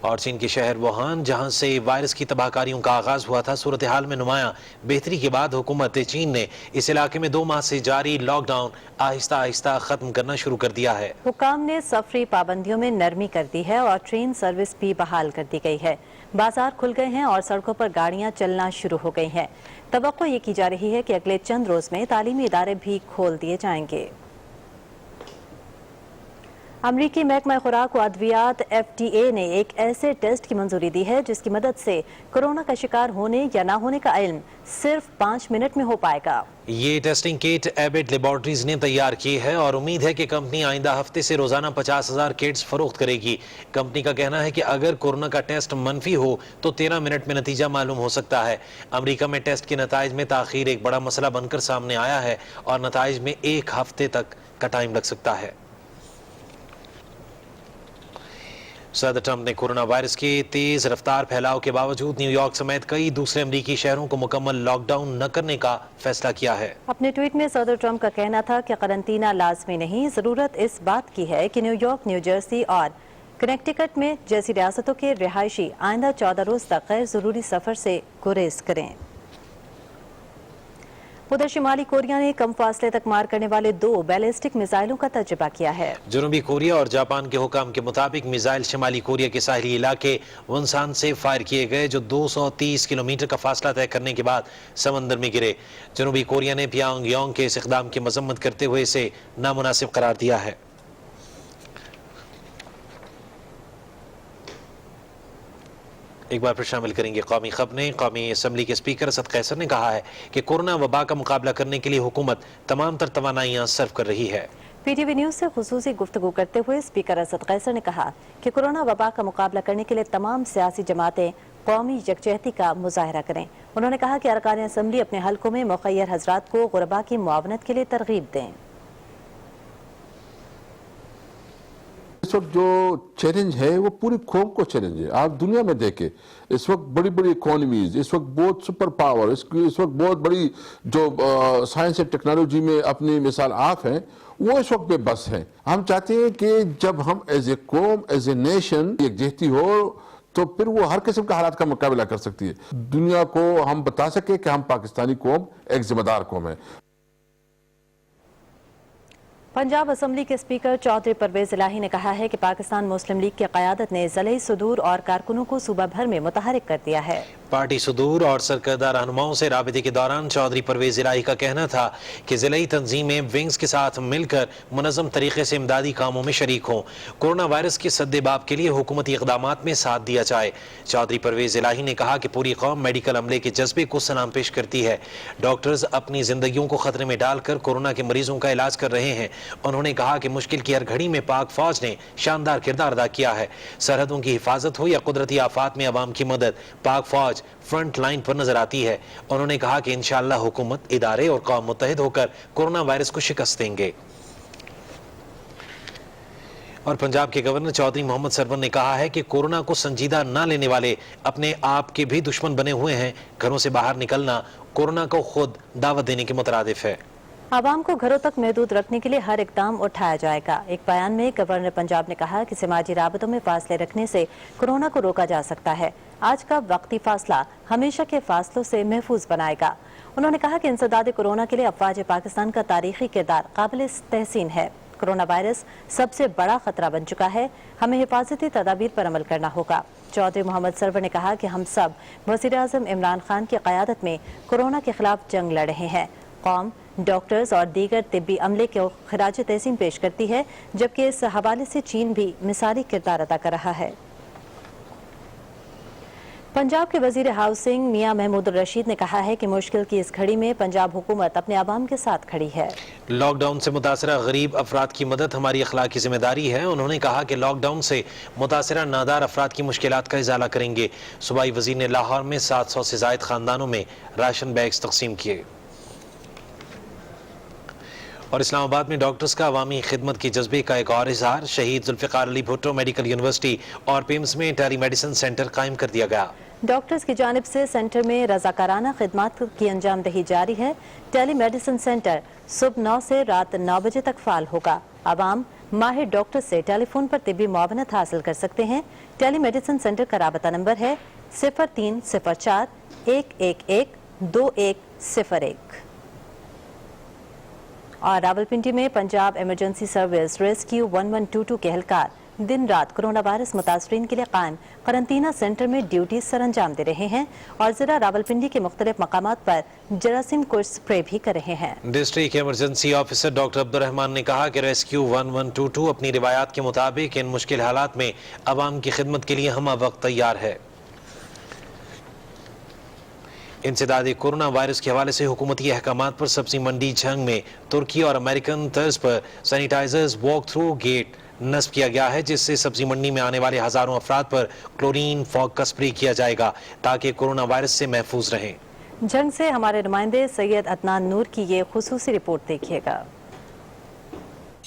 और चीन के शहर वुहान, जहां से वायरस की तबाहकारियों का आगाज हुआ था, सूरत हाल में नुमाया बेहतरी के बाद हुकूमत चीन ने इस इलाके में 2 माह से जारी लॉकडाउन आहिस्ता आहिस्ता खत्म करना शुरू कर दिया है। हुकाम ने सफरी पाबंदियों में नरमी कर दी है और ट्रेन सर्विस भी बहाल कर दी गई है। बाजार खुल गए हैं और सड़कों पर गाड़ियां चलना शुरू हो गई हैं। तवक्को ये की जा रही है कि अगले चंद रोज में तालीमी इदारे भी खोल दिए जाएंगे। अमरीकी महकमा खुराक व अद्वियात FDA ने एक ऐसे टेस्ट की मंजूरी दी है जिसकी मदद से कोरोना का शिकार होने या ना होने का इल्म सिर्फ 5 मिनट में हो पाएगा। ये टेस्टिंग किट एबेट लेबॉर्ट्रीज ने तैयार की है और उम्मीद है कि कंपनी आइंदा हफ्ते से रोजाना 50,000 किट्स फरोख्त करेगी। कंपनी का कहना है कि अगर कोरोना का टेस्ट मनफी हो तो 13 मिनट में नतीजा मालूम हो सकता है। अमेरिका में टेस्ट के नताइज में ताखीर एक बड़ा मसला बनकर सामने आया है और नताइज में 1 हफ्ते तक का टाइम लग सकता है। सदर ट्रंप ने कोरोना वायरस के तेज रफ्तार फैलाव के बावजूद न्यूयॉर्क समेत कई दूसरे अमरीकी शहरों को मुकम्मल लॉकडाउन न करने का फैसला किया है। अपने ट्वीट में सदर ट्रंप का कहना था कि करंतना लाजमी नहीं, जरूरत इस बात की है कि न्यूयॉर्क, न्यू जर्सी और कनेक्टिकट में जैसी रियासतों के रिहायशी आइंदा 14 रोज तक गैर जरूरी सफर से गुरेज करें। उधर शिमाली कोरिया ने कम फासले तक मार करने वाले 2 बैलिस्टिक मिसाइलों का तजुर्बा किया है। जनूबी कोरिया और जापान के हुकाम के मुताबिक मिसाइल शिमाली कोरिया के साहली इलाके वनसान से फायर किए गए, जो 230 किलोमीटर का फासला तय करने के बाद समंदर में गिरे। जनूबी कोरिया ने प्यांगयांग के इस इक़दाम की मजम्मत करते हुए इसे नामुनासिब करार दिया है। एक बार फिर शामिल करेंगे कौमी खबरें। कौमी असम्बली के स्पीकर असद कैसर ने कहा है कि कोरोना वबा का मुकाबला करने के लिए हुकूमत तमाम तर तवानाइयां सर्व कर रही है। PTV न्यूज से खुसूसी गुफ्तगू करते हुए स्पीकर असद कैसर ने कहा कि कोरोना वबा का मुकाबला करने के लिए तमाम सियासी जमातें कौमी यकजहती का मुजाहरा करें। उन्होंने कहा कि अरकान असम्बली अपने हल्कों में मुखय्यर हजरात को गुरबा की मुआवनत के लिए तरगीब दें। इस वक्त जो चैलेंज है वो पूरी कौम को चैलेंज है। आप दुनिया में देखें, इस वक्त बड़ी बड़ी इकोनॉमीज, इस वक्त बहुत सुपर पावर, इस वक्त बहुत बड़ी जो साइंस एंड टेक्नोलॉजी में अपनी मिसाल आप हैं, वो इस वक्त बेबस हैं। हम चाहते हैं कि जब हम एज ए कौम, एज ए नेशन यकजहती हो तो फिर वो हर किस्म के हालात का मुकाबला कर सकती है। दुनिया को हम बता सके कि हम पाकिस्तानी कौम एक जिम्मेदार कौम है। पंजाब असम्बली के स्पीकर चौधरी परवेज इलाही ने कहा है कि पाकिस्तान मुस्लिम लीग की क़यादत ने ज़िले सुदूर और कारकुनों को सूबा भर में मुतहरिक कर दिया है। पार्टी सुदूर और सरकर्दा रहनुमाओं से राबिते के दौरान चौधरी परवेज इलाही का कहना था कि ज़िले तंजीमें विंग्स के साथ मिलकर मुनज़्ज़म तरीके से इमदादी कामों में शरीक हों। कोरोना वायरस के सद्देबाब के लिए हुकूमती इक़दामात में साथ दिया जाए। चौधरी परवेज इलाही ने कहा कि पूरी कौम मेडिकल अमले के जज्बे को सलाम पेश करती है। डॉक्टर्स अपनी जिंदगियों को खतरे में डालकर कोरोना के मरीजों का इलाज कर रहे हैं। उन्होंने कहा कि मुश्किल की हर घड़ी में पाक फौज ने शानदार किरदार अदा किया है। सरहदों की हिफाजत हो या कुदरती आफात में अवाम की मदद, पाक फौज फ्रंट लाइन पर नजर आती है। उन्होंने कहा कि इंशाअल्लाह हुकूमत, इदारे और कौम मुत्तहिद होकर कोरोना वायरस को शिकस्त देंगे। और पंजाब के गवर्नर चौधरी मोहम्मद सरवर ने कहा है कि कोरोना को संजीदा न लेने वाले अपने आप के भी दुश्मन बने हुए हैं। घरों से बाहर निकलना कोरोना को खुद दावत देने के मुतरादिफ है। आवाम को घरों तक महदूद रखने के लिए हर इकदाम उठाया जाएगा। एक बयान में गवर्नर पंजाब ने कहा कि समाजी राबतों में फासले रखने से कोरोना को रोका जा सकता है। आज का वक्ती फासला हमेशा के फासलों से महफूज बनाएगा। उन्होंने कहा कि इंसदाद कोरोना के लिए अफवाज पाकिस्तान का तारीखी किरदार काबिल तहसीन है। कोरोना वायरस सबसे बड़ा खतरा बन चुका है, हमें हिफाजती तदाबीर पर अमल करना होगा। चौधरी मोहम्मद सरवर ने कहा कि हम सब वज़ीर-ए-आज़म इमरान खान की क़यादत में कोरोना के खिलाफ जंग लड़ रहे हैं। कौम डॉक्टर्स और दीगर तिब्बी अमले को खिराज तहसीन पेश करती है, जबकि इस हवाले से चीन भी मिसाली किरदार अदा कर रहा है। पंजाब के वजीर हाउसिंग मियां महमूद रशीद ने कहा है कि मुश्किल की इस घड़ी में पंजाब हुकूमत अपने आवाम के साथ खड़ी है। लॉकडाउन से मुतासरा गरीब अफराद की मदद हमारी अखलाकी जिम्मेदारी है। उन्होंने कहा कि लॉकडाउन से मुतासरा नादार अफराद की मुश्किलात का इजाला करेंगे। सूबाई वजीर ने लाहौर में 700 से जायद खानदानों में राशन बैग्स तकसीम किए। और इस्लामाबाद में डॉक्टर्स का अवामी खिदमत के जज्बे का एक और इजहार। शहीद जुल्फ़िकार अली भुट्टो मेडिकल यूनिवर्सिटी और पिम्स में टेली मेडिसिन सेंटर कायम कर दिया गया। डॉक्टर्स की जानिब से सेंटर में रज़ाकाराना खिदमत की अंजाम दही जारी है। टेली मेडिसिन सेंटर सुबह 9 से रात 9 बजे तक फाल होगा। आवाम माहिर डॉक्टर से टेलीफोन पर तिब्बी मुआवनत हासिल कर सकते हैं। टेली मेडिसिन सेंटर का राबता नंबर है 0304 111 2101। और रावलपिंडी में पंजाब इमरजेंसी सर्विस रेस्क्यू 1122 के एहलकार दिन रात कोरोना वायरस मुतासरीन के लिए कायम करंतना सेंटर में ड्यूटी सर अंजाम दे रहे हैं और जिला रावलपिंडी के मुख्तलिफ मकामात पर जरासीम को स्प्रे भी कर रहे हैं। District emergency officer doctor Abdurrahman ने कहा कि रेस्क्यू 1122 अपनी रिवायात के मुताबिक इन मुश्किल हालात में अवाम की खिदमत के लिए हम वक्त तैयार है। इंसदाद कोरोना वायरस के हवाले से हुकूमती अहकामात पर सब्जी मंडी झंग में तुर्की और अमेरिकन तर्ज पर सैनिटाइजर्स वॉक थ्रू गेट नस्ब किया गया है, जिससे सब्जी मंडी में आने वाले हजारों अफराद पर क्लोरीन फॉग का स्प्रे किया जाएगा ताकि कोरोना वायरस से महफूज रहें। झंग से हमारे नुमाइंदे सैयद अदनान नूर की ये खुसूसी रिपोर्ट देखिएगा।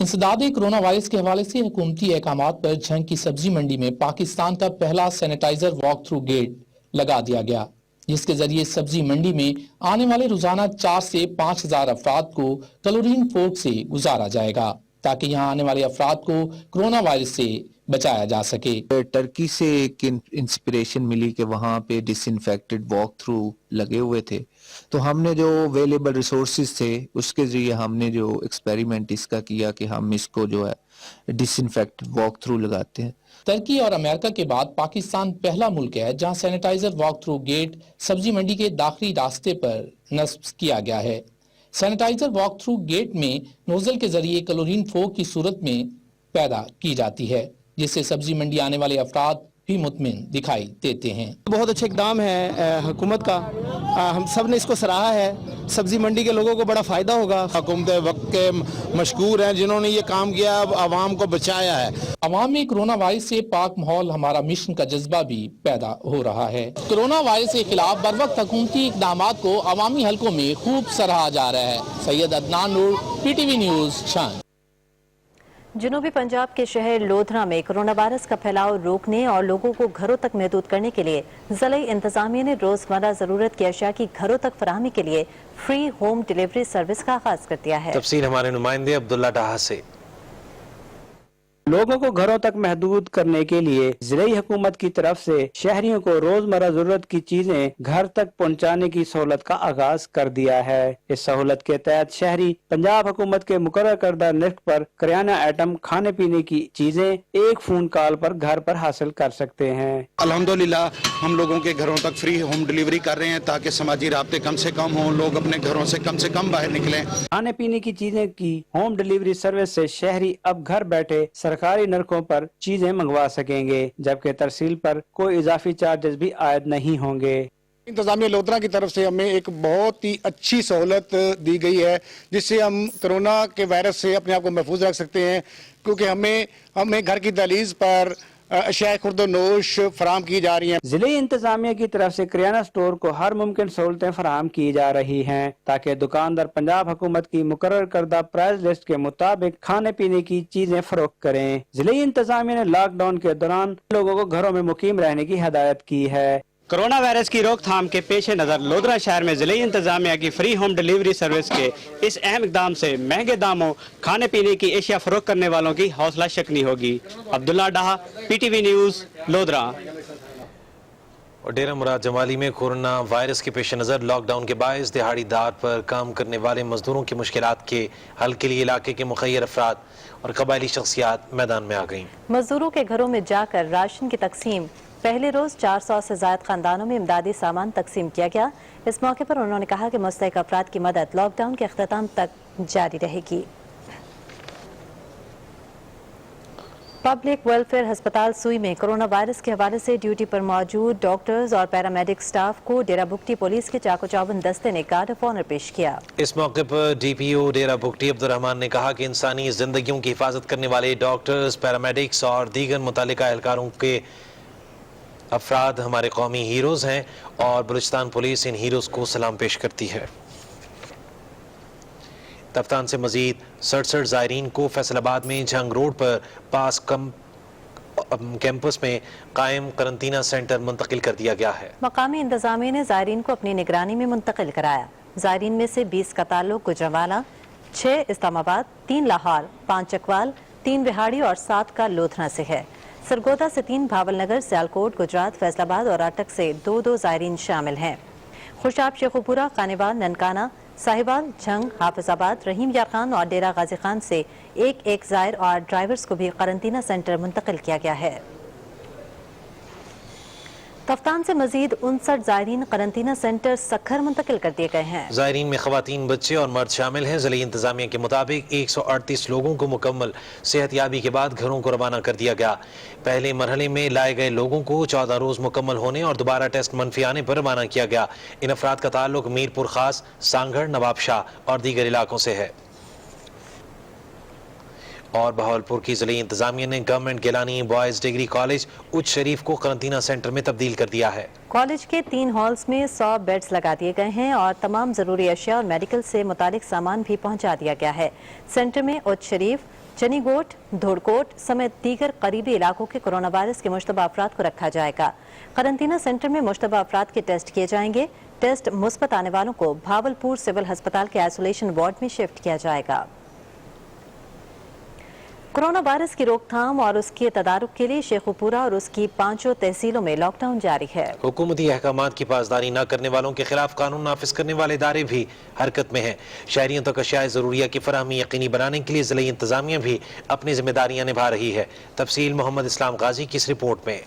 इंसदाद कोरोना वायरस के हवाले से हुकूमती अहकामात पर झंग की सब्जी मंडी में पाकिस्तान का पहला सैनिटाइजर वॉक थ्रू गेट लगा दिया गया, जिसके जरिए सब्जी मंडी में आने वाले रोजाना 4 से 5 हजार अफराद को क्लोरीन फोग से गुजारा जाएगा ताकि यहाँ आने वाले अफराद को कोरोना वायरस से बचाया जा सके। टर्की से एक इंस्पिरेशन मिली कि वहाँ पे डिसइंफेक्टेड वॉक थ्रू लगे हुए थे, तो हमने जो अवेलेबल रिसोर्सेज थे उसके जरिए हमने जो एक्सपेरिमेंट इसका किया कि हम इसको जो है डिसइंफेक्टेड वॉक थ्रू लगाते हैं। टर्की और अमेरिका के बाद पाकिस्तान पहला मुल्क है जहां सैनिटाइजर वॉक थ्रू गेट सब्जी मंडी के दाखिली रास्ते पर नस्ब किया गया है। सैनिटाइजर वॉक थ्रू गेट में नोजल के जरिए क्लोरीन फोग की सूरत में पैदा की जाती है, जिससे सब्जी मंडी आने वाले अफराद भी मुतमिन दिखाई देते हैं। बहुत अच्छा इकदाम है हुकूमत का, हम सब ने इसको सराहा है। सब्जी मंडी के लोगों को बड़ा फायदा होगा। हुकूमत वक्त के मशकूर हैं जिन्होंने ये काम किया, आवाम को बचाया है। आवाम में कोरोना वायरस से पाक माहौल हमारा मिशन का जज्बा भी पैदा हो रहा है। कोरोना वायरस के खिलाफ बर वक्त हुकूमती इकदाम को अवामी हलकों में खूब सराहा जा रहा है। सैयद अदनान नूर, PTV न्यूज, शान। जनूबी पंजाब के शहर लोधरा में कोरोना वायरस का फैलाव रोकने और लोगों को घरों तक महदूद करने के लिए ज़िला इंतजामिया ने रोजमर्रा जरूरत की अशिया की घरों तक फराहमी के लिए फ्री होम डिलीवरी सर्विस का आगाज कर दिया है। तफसील हमारे नुमाइंदे अब्दुल्ला डाहा से। लोगों को घरों तक महदूद करने के लिए ज़िले हुकूमत की तरफ से शहरियों को रोजमर्रा जरूरत की चीजें घर तक पहुंचाने की सहूलत का आगाज कर दिया है। इस सहूलत के तहत शहरी पंजाब हुकूमत के मुकर्रर करदा निर्ख पर करियाना आइटम, खाने पीने की चीजें एक फोन कॉल पर घर पर हासिल कर सकते हैं। अल्हम्दुलिल्लाह हम लोगों के घरों तक फ्री होम डिलीवरी कर रहे हैं ताकि समाजी राब्ते कम से कम हों, लोग अपने घरों से कम बाहर निकलें। खाने पीने की चीजें की होम डिलीवरी सर्विस से शहरी अब घर बैठे सरकारी नरकों पर चीजें मंगवा सकेंगे, जबकि तरसील पर कोई इजाफी चार्जेस भी आयद नहीं होंगे। इंतजामिया लोधरा की तरफ से हमें एक बहुत ही अच्छी सहूलत दी गई है, जिससे हम कोरोना के वायरस से अपने आप को महफूज रख सकते हैं, क्योंकि हमें घर की दहलीज पर अशिया खुर्दोनोश फराम की जा रही हैं। जिले इंतजामिया की तरफ से करियाना स्टोर को हर मुमकिन सहूलतें फराम की जा रही हैं ताकि दुकानदार पंजाब हुकूमत की मुकर्रर करदा प्राइस लिस्ट के मुताबिक खाने पीने की चीजें फरोख्त करें। जिले इंतजामिया ने लॉकडाउन के दौरान लोगों को घरों में मुकीम रहने की हिदायत की है। कोरोना वायरस की रोकथाम के पेश नज़र लोधरा शहर में जिले इंतजामिया की फ्री होम डिलीवरी सर्विस के इस अहम इकदाम से महंगे दामों खाने पीने की एशिया फरोख्त करने वालों की हौसला शक्नी होगी। अब्दुल्ला डाहा, PTV न्यूज, लोधरा। और डेरा मुराद जमाली में कोरोना वायरस के पेश नज़र लॉकडाउन के बायस दिहाड़ीदार पर काम करने वाले मजदूरों की मुश्किलात के हल के लिए इलाके के मुखैर अफराद और कबायली शख्सियात मैदान में आ गईं। मजदूरों के घरों में जाकर राशन की तकसीम। पहले रोज 400 से ज्यादा खानदानों में इमदादी सामान तकसीम किया गया। इस मौके पर उन्होंने कहा कि मुस्तहिक अफराद की मदद लॉकडाउन के अख्ताम तक जारी रहेगी। पब्लिक वेलफेयर अस्पताल सुई में कोरोना वायरस के हवाले से ड्यूटी पर मौजूद डॉक्टर्स और पैरामेडिक स्टाफ को डेरा बुगटी पुलिस के चाको चौबंद दस्ते ने गार्ड ऑफ ऑनर पेश किया। इस मौके पर डीपीओ डेरा बुगटी अब्दुर्रहमान ने कहा कि इंसानी जिंदगियों की हिफाजत करने वाले डॉक्टर्स, पैरामेडिक्स और दीगर मुतल्लिका एहलकारों के अफराद हमारे कौमी हीरोज हैं और बलूचिस्तान पुलिस इन हीरोज को सलाम पेश करती है। तफ्तान से मजीद 67 ज़ायरीन को फैसलाबाद में जंग रोड पर पास कैंपस में कायम करंतना सेंटर मुंतकिल कर दिया गया है। मकामी इंतजामिया ने ज़ायरीन को अपनी निगरानी में मुंतकिल कराया। ज़ायरीन में से 20 का ताल्लुक गुजरांवाला, 6 इस्लामाबाद, 3 लाहौर, 5 चकवाल, 3 रिहाड़ी और 7 का लोधना से है। सरगोदा से 3, भावलनगर, सियालकोट, गुजरात, फैसलाबाद और अटक से 2-2 ज़ायरीन शामिल हैं। खुशाब, शेखुपुरा, कानेवाल, ननकाना, साहिवाल, झंग, हाफिजाबाद, रहीम यार खान और डेरा गाजी खान से 1-1 ज़ायर और ड्राइवर्स को भी करंतना सेंटर मुंतकिल किया गया है। तफ्तान से मजीद 59 ज़ायरीन करंतना सेंटर सखर मुंतकिल कर दिए गए हैं। ज़ायरीन में ख़वातीन, बच्चे और मर्द शामिल हैं। ज़िले इंतजामिया के मुताबिक 138 लोगों को मुकम्मल सेहतियाबी के बाद घरों को रवाना कर दिया गया। पहले मरहले में लाए गए लोगों को 14 रोज मुकम्मल होने और दोबारा टेस्ट मनफी आने पर रवाना किया गया। इन अफराद का ताल्लुक मीरपुर खास, सांगड़, नवाबशाह और दीगर इलाकों से है। और बहावलपुर की ज़िले इंतजामिया ने government Gilani boys degree college Uch Sharif को करंतना सेंटर में तब्दील कर दिया है। कॉलेज के 3 हॉल्स में 100 बेड्स लगा दिए गए हैं और तमाम ज़रूरी अशिया और मेडिकल से मुतालिक सामान भी पहुंचा दिया गया है। सेंटर में उच्च शरीफ, चनीगोट, धोड़कोट समेत दीगर करीबी इलाकों के कोरोना वायरस के मुश्तबा अफराद को रखा जाएगा। करंतना सेंटर में मुश्तबा अफराद के टेस्ट किए जाएंगे। टेस्ट मुस्बत आने वालों को भावलपुर सिविल अस्पताल के आइसोलेशन वार्ड में शिफ्ट किया जाएगा। कोरोना वायरस की रोकथाम और उसके तदारुक के लिए शेखुपुरा और उसकी 5 तहसीलों में लॉकडाउन जारी है। हुकूमती अहकामात की पासदारी न करने वालों के खिलाफ कानून नाफिज करने वाले इदारे भी हरकत में हैं। शहरियों तक अशियाए ज़रूरिया की फराहमी यकीनी बनाने के लिए ज़िले इंतजामिया भी अपनी जिम्मेदारियां निभा रही है। तफसील मोहम्मद इस्लाम गाजी की इस रिपोर्ट में।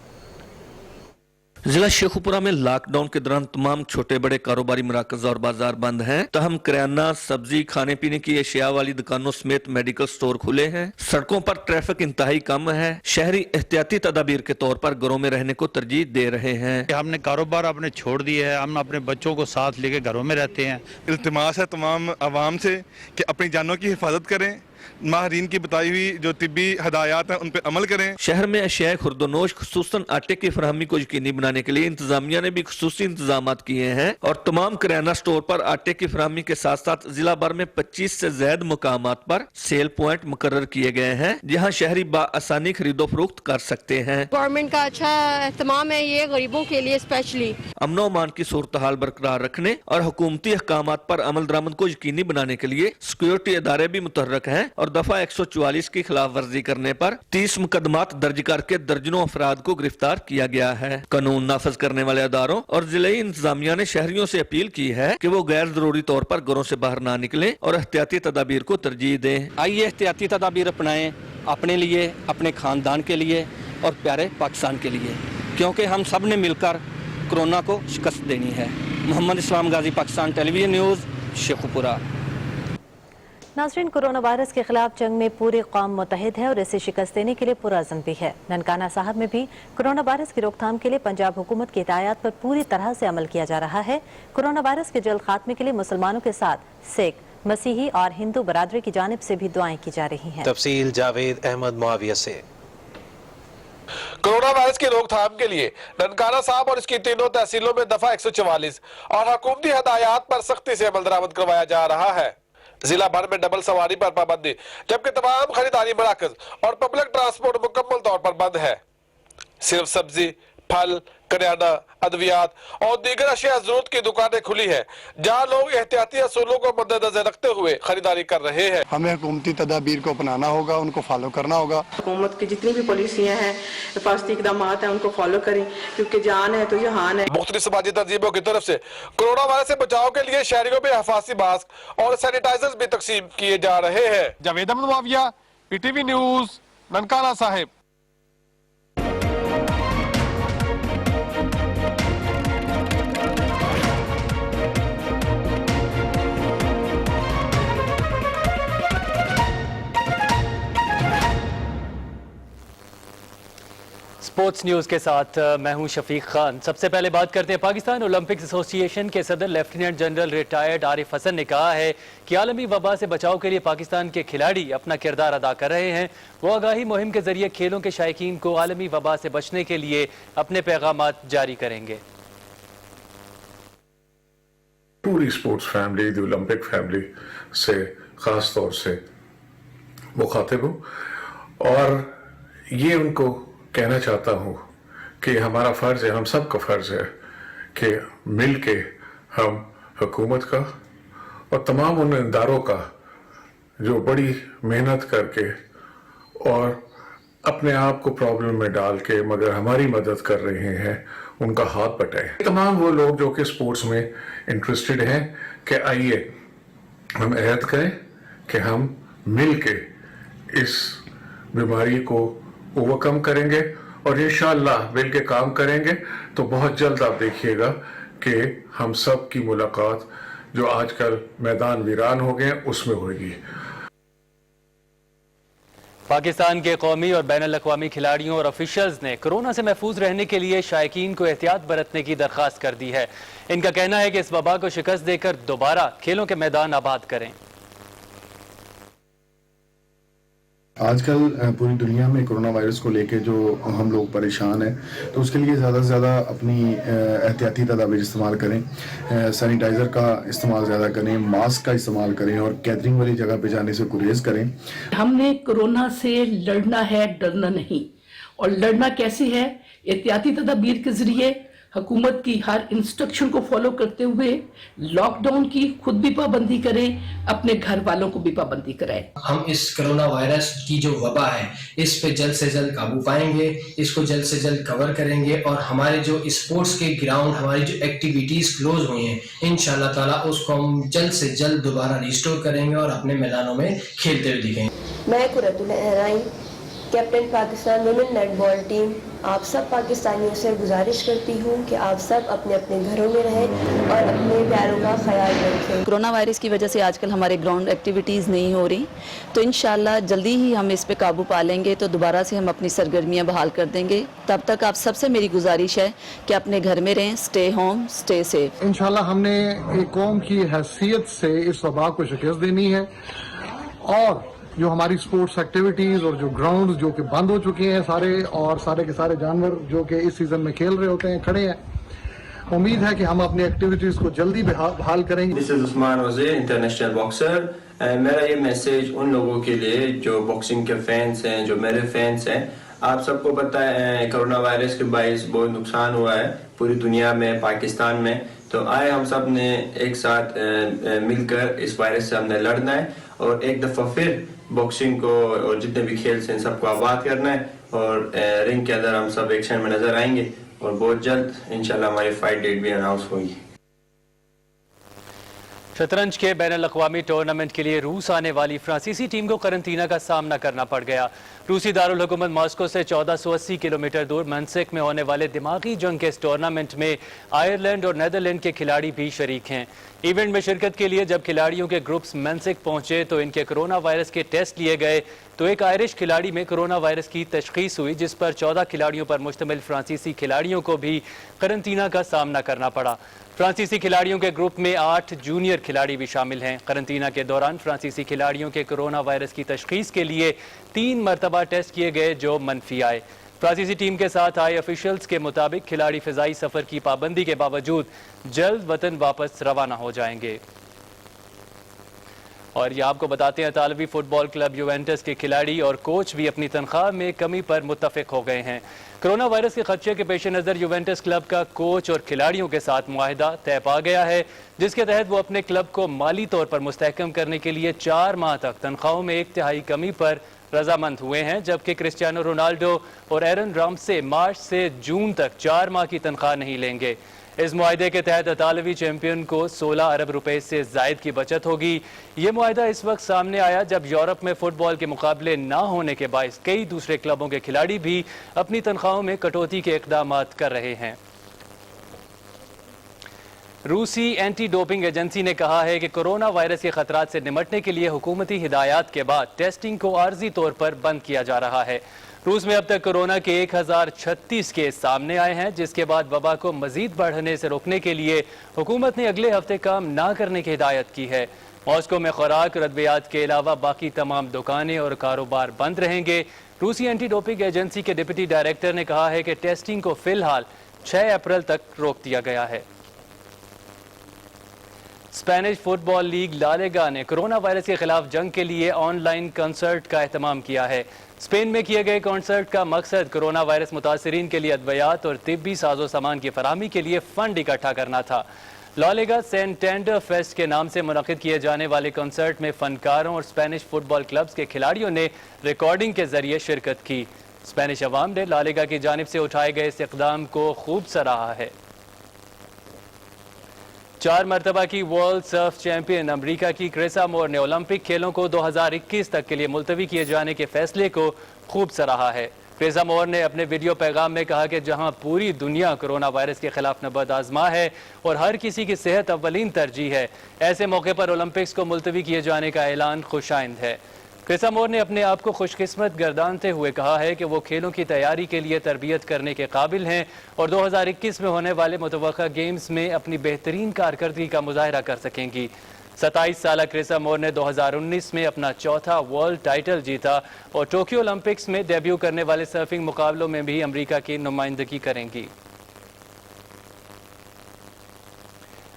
जिला शेखुपुरा में लॉकडाउन के दौरान तमाम छोटे बड़े कारोबारी मराकज और बाजार बंद हैं। तहम किराना, सब्जी, खाने पीने की अशिया वाली दुकानों समेत मेडिकल स्टोर खुले हैं। सड़कों पर ट्रैफिक इंतहाई कम है। शहरी एहतियाती तदाबीर के तौर पर घरों में रहने को तरजीह दे रहे हैं। हमने कारोबार अपने छोड़ दिए है, हम अपने बच्चों को साथ लेके घरों में रहते हैं। इल्तिमास है तमाम आवाम से कि अपनी जानों की हिफाजत करें, माहरीन की बताई हुई जो तिब्बी हदायत हैं उन पर अमल करें। शहर में अशिया खुर्दोनोश खुसूसन आटे की फराहमी को यकीनी बनाने के लिए इंतजामिया ने भी खुसूसी इंतजाम किए हैं और तमाम किराना स्टोर पर आटे की फराहमी के साथ साथ जिला भर में 25 से ज्यादा मुकामात पर सेल पॉइंट मुकर्रर किए गए हैं जहां शहरी बाआसानी खरीदो फरोख्त कर सकते हैं। गवर्नमेंट का अच्छा एहतमाम है ये गरीबों के लिए स्पेशली। अमनो अमान की सूरत हाल बरकरार रखने और हुकूमती अहकामात पर अमल दरामद को यकीनी बनाने के लिए सिक्योरिटी इदारे भी मुतहर्रक हैं और दफा 144 की खिलाफ वर्जी करने पर 30 मुकदमात दर्ज करके दर्जनों अफराद को गिरफ्तार किया गया है। कानून नाफिज करने वाले अदारों और जिले इंतजामिया ने शहरियों से अपील की है कि वो गैर जरूरी तौर पर घरों से बाहर ना निकलें और एहतियाती तदाबीर को तरजीह दें। आइए एहतियाती तदाबीर अपनाएं, अपने लिए, अपने खानदान के लिए और प्यारे पाकिस्तान के लिए, क्योंकि हम सब ने मिलकर कोरोना को शिकस्त देनी है। मोहम्मद इस्लाम गाजी, पाकिस्तान टेलीविजन न्यूज़, शेखुपुरा। नाज़रीन, कोरोना वायरस के खिलाफ जंग में पूरी कौम मुतहिद है और इसे शिकस्त देने के लिए पुरअज़्म भी है। ननकाना साहब में भी कोरोना वायरस की रोकथाम के लिए पंजाब हुकूमत की हिदायत पर पूरी तरह से अमल किया जा रहा है। कोरोना वायरस के जल्द खात्मे के लिए मुसलमानों के साथ सिख, मसीही और हिंदू बरादरी की जानिब से भी दुआएं की जा रही हैं। तफसील जावेद अहमद मुआविया से। कोरोना वायरस की रोकथाम के लिए ननकाना साहब और इसकी 3 तहसीलों में दफा 144 और हुकूमती हदायत पर सख्ती से अमल दरामद करवाया जा रहा है। जिला भर में डबल सवारी पर पाबंदी, जबकि तमाम खरीदारी मराकज और पब्लिक ट्रांसपोर्ट मुकम्मल तौर पर बंद है। सिर्फ सब्जी, फल, करियाना, अद्वियात और दीगर अशिया जरूरत की दुकानें खुली है, जहां लोग एहतियाती असूलों को मद्देनजर रखते हुए खरीदारी कर रहे हैं। हमें हुकूमती तदाबीर को अपनाना होगा, उनको फॉलो करना होगा। हुकूमत की जितनी भी पॉलिसियां हैं, हिफाजती इकदाम हैं, उनको फॉलो करें, क्योंकि जान है तो जहान है। मुख्तलिफ समाजी तंजीमों की तरफ से कोरोना वायरस से बचाव के लिए शहरियों में हिफाजती मास्क और सैनिटाइजर भी तकसीम किए जा रहे हैं। Javed Ahmed Muawiya, PTV news, Nankana Sahib. Sports news के साथ मैं हूं शफीक खान। सबसे पहले बात करते हैं पाकिस्तान ओलंपिक्स एसोसिएशन के सदर lieutenant general retired Arif Hasan ने कहा है कि आलमी वबा से बचाव के लिए पाकिस्तान के खिलाड़ी अपना किरदार अदा कर रहे हैं। वो आगाही मुहिम के जरिए खेलों के शायकीन को आलमी वबा से बचने के लिए अपने पैगामात जारी करेंगे। पूरी sports family, the Olympic family से ख़ास तौर से मुखातिब हूँ और ये उनको कहना चाहता हूँ कि हमारा फ़र्ज़ है, हम सब का फ़र्ज़ है कि मिल के हम हुकूमत का और तमाम उन इदारों का जो बड़ी मेहनत करके और अपने आप को प्रॉब्लम में डाल के मगर हमारी मदद कर रहे हैं, उनका हाथ बटाएं। तमाम वो लोग जो कि स्पोर्ट्स में इंटरेस्टेड हैं कि आइए हम अहद करें कि हम मिल के इस बीमारी को ओवरकम करेंगे और इंशाअल्लाह मिल के काम करेंगे तो बहुत जल्द आप देखिएगा कि हम सब की मुलाकात जो आजकल मैदान वीरान हो गए उसमें होगी। पाकिस्तान के कौमी और बैनुल-अक़वामी खिलाड़ियों और ऑफिशियल्स ने कोरोना से महफूज रहने के लिए शायकीन को एहतियात बरतने की दरख्वास्त कर दी है। इनका कहना है कि इस वबा को शिकस्त देकर दोबारा खेलों के मैदान आबाद करें। आजकल पूरी दुनिया में कोरोना वायरस को लेके जो हम लोग परेशान हैं, तो उसके लिए ज़्यादा से ज़्यादा अपनी एहतियाती तदाबीर इस्तेमाल करें, सैनिटाइज़र का इस्तेमाल ज़्यादा करें, मास्क का इस्तेमाल करें और गैदरिंग वाली जगह पे जाने से गुरेज करें। हमने कोरोना से लड़ना है, डरना नहीं। और लड़ना कैसे है? एहतियाती तदाबीर के ज़रिए हुकूमत की हर इंस्ट्रक्शन को फॉलो करते हुए लॉकडाउन की खुद भी पाबंदी करें, अपने घर वालों को भी पाबंदी कराएं। हम इस कोरोना वायरस की जो वबा है इस पे जल्द से जल्द काबू पाएंगे, इसको जल्द से जल्द कवर करेंगे और हमारे जो स्पोर्ट्स के ग्राउंड, हमारी जो एक्टिविटीज क्लोज हुई हैं, इंशाल्लाह ताला उसको हम जल्द से जल्द दोबारा रिस्टोर करेंगे और अपने मैदानों में खेलते हुए दिखेंगे। मैं Qurratul Ain, captain Pakistan women netball team, आप सब पाकिस्तानियों से गुजारिश करती हूँ कि आप सब अपने अपने घरों में रहें और अपने प्यारों का ख्याल रखें। कोरोना वायरस की वजह से आजकल हमारे ग्राउंड एक्टिविटीज़ नहीं हो रही, तो इंशाल्लाह जल्दी ही हम इस पे काबू पा लेंगे, तो दोबारा से हम अपनी सरगर्मियाँ बहाल कर देंगे। तब तक आप सबसे मेरी गुजारिश है कि अपने घर में रहें, स्टे होम, स्टे सेफ। इंशाल्लाह हमने एक कौम की हैसियत से इस वबा को शिकस्त देनी है और जो हमारी स्पोर्ट्स एक्टिविटीज और जो ग्राउंड जो कि बंद हो चुके हैं सारे, और सारे के सारे जानवर जो कि इस सीजन में खेल रहे होते हैं खड़े हैं, उम्मीद है कि हम अपनी एक्टिविटीज को जल्दी बहाल करेंगे। दिस इज उस्मान वजीर, इंटरनेशनल बॉक्सर। मेरा ये मैसेज उन लोगों के लिए जो बॉक्सिंग के फैंस हैं, जो मेरे फैंस हैं, आप सबको पता है कोरोना वायरस के बायस बहुत नुकसान हुआ है पूरी दुनिया में, पाकिस्तान में। तो आए हम सब ने एक साथ मिलकर इस वायरस से हमने लड़ना है और एक दफ़ा फिर बॉक्सिंग को और जितने भी खेल से सबको आबाद करना है और रिंग के अंदर हम सब एक्शन में नजर आएंगे और बहुत जल्द इंशाल्लाह हमारी फाइट डेट भी अनाउंस होगी। शतरंज के बैनुल-अक़वामी टूर्नामेंट के लिए रूस आने वाली फ्रांसीसी टीम को करंटीना का सामना करना पड़ गया। रूसी दारुल हुकूमत मॉस्को से 1480 किलोमीटर दूर मंसिक में होने वाले दिमागी जंग के इस टूर्नामेंट में आयरलैंड और नीदरलैंड के खिलाड़ी भी शरीक हैं। इवेंट में शिरकत के लिए जब खिलाड़ियों के ग्रुप्स मंसिक पहुंचे तो इनके कोरोना वायरस के टेस्ट लिए गए, तो एक आयरिश खिलाड़ी में कोरोना वायरस की तशखीस हुई, जिस पर 14 खिलाड़ियों पर मुश्तमिल फ्रांसीसी खिलाड़ियों को भी करंटीना का सामना करना पड़ा। फ्रांसीसी खिलाड़ियों के ग्रुप में 8 जूनियर खिलाड़ी भी शामिल हैं। करंटीना के दौरान फ्रांसीसी खिलाड़ियों के कोरोना वायरस की तशखीस के लिए 3 मरतबा टेस्ट किए गए जो मनफी आए। फ्रांसीसी टीम के साथ आए ऑफिशियल्स के मुताबिक खिलाड़ी फिजाई सफर की पाबंदी के बावजूद जल्द वतन वापस रवाना हो जाएंगे। और ये आपको बताते हैं इतालवी फुटबॉल क्लब यूवेंटस के खिलाड़ी और कोच भी अपनी तनख्वाह में कमी पर मुत्तफिक हो गए हैं। कोरोना वायरस के खदशे के पेश नज़र यूवेंटस क्लब का कोच और खिलाड़ियों के साथ मुआहिदा तय पा गया है, जिसके तहत वो अपने क्लब को माली तौर पर मुस्तहकम करने के लिए 4 माह तक तनख्वाहों में 1/3 कमी पर रजामंद हुए हैं, जबकि क्रिस्टियानो रोनाल्डो और एरन रामसे मार्च से जून तक 4 माह की तनख्वाह नहीं लेंगे। इस मुआहदे के तहत इतालवी चैंपियन को 16 अरब रुपए से जायद की बचत होगी। ये मुआहदा इस वक्त सामने आया जब यूरोप में फुटबॉल के मुकाबले ना होने के बायस कई दूसरे क्लबों के खिलाड़ी भी अपनी तनख्वाहों में कटौती के इकदाम कर रहे हैं। روسی اینٹی ڈوپنگ ایجنسی نے کہا ہے کہ کورونا وائرس کے خطرات سے نمٹنے کے لیے حکومتی ہدایات کے بعد ٹیسٹنگ کو عارضی طور پر بند کیا جا رہا ہے۔ روس میں اب تک کورونا کے 1036 کیس سامنے آئے ہیں، جس کے بعد وبا کو مزید بڑھنے سے روکنے کے لیے حکومت نے اگلے ہفتے کام نہ کرنے کی ہدایت کی ہے۔ ماسکو میں خوراک اور ادویات کے علاوہ باقی تمام دکانیں اور کاروبار بند رہیں گے۔ روسی اینٹی ڈوپنگ ایجنسی کے ڈپٹی ڈائریکٹر نے کہا ہے کہ ٹیسٹنگ کو فی الحال 6 اپریل تک روک دیا گیا ہے۔ اسپینش فٹ بال لیگ لا لیگا نے کرونا وائرس کے خلاف جنگ کے لیے آن لائن کنسرٹ کا اہتمام کیا ہے۔ اسپین میں کیے گئے کنسرٹ کا مقصد کرونا وائرس متاثرین کے لیے ادویات اور طبی ساز و سامان کی فراہمی کے لیے فنڈ اکٹھا کرنا تھا۔ لا لیگا سینٹینڈر فیسٹ کے نام سے منعقد کیے جانے والے کنسرٹ میں فنکاروں اور اسپینش فٹ بال کلبز کے کھلاڑیوں نے ریکارڈنگ کے ذریعے شرکت کی۔ اسپینش عوام نے لا لیگا کی جانب سے اٹھائے گئے اس اقدام کو خوب سراہا ہے۔ 4 مرتبہ کی ورلڈ سرف چیمپئن امریکہ کی کریسا مور نے اولمپک کھیلوں کو 2021 تک کے لیے ملتوی کیے جانے کے فیصلے کو خوب سراہا ہے۔ کریسا مور نے اپنے ویڈیو پیغام میں کہا کہ جہاں پوری دنیا کرونا وائرس کے خلاف نبرد آزما ہے اور ہر کسی کی صحت اولین ترجیح ہے، ایسے موقع پر اولمپکس کو ملتوی کیے جانے کا اعلان خوش آئند ہے۔ کریسا مور نے اپنے آپ کو خوش قسمت گردانتے ہوئے کہا ہے کہ وہ کھیلوں کی تیاری کے لیے تربیت کرنے کے قابل ہیں اور 2021 میں ہونے والے متوقع گیمز میں اپنی بہترین کارکردگی کا مظاہرہ کر سکیں گی۔ 27 سالہ کریسا مور نے 2019 میں اپنا 4تھا ورلڈ ٹائٹل جیتا اور ٹوکیو اولمپکس میں ڈیبیو کرنے والے سرفنگ مقابلوں میں بھی امریکہ کی نمائندگی کریں گی۔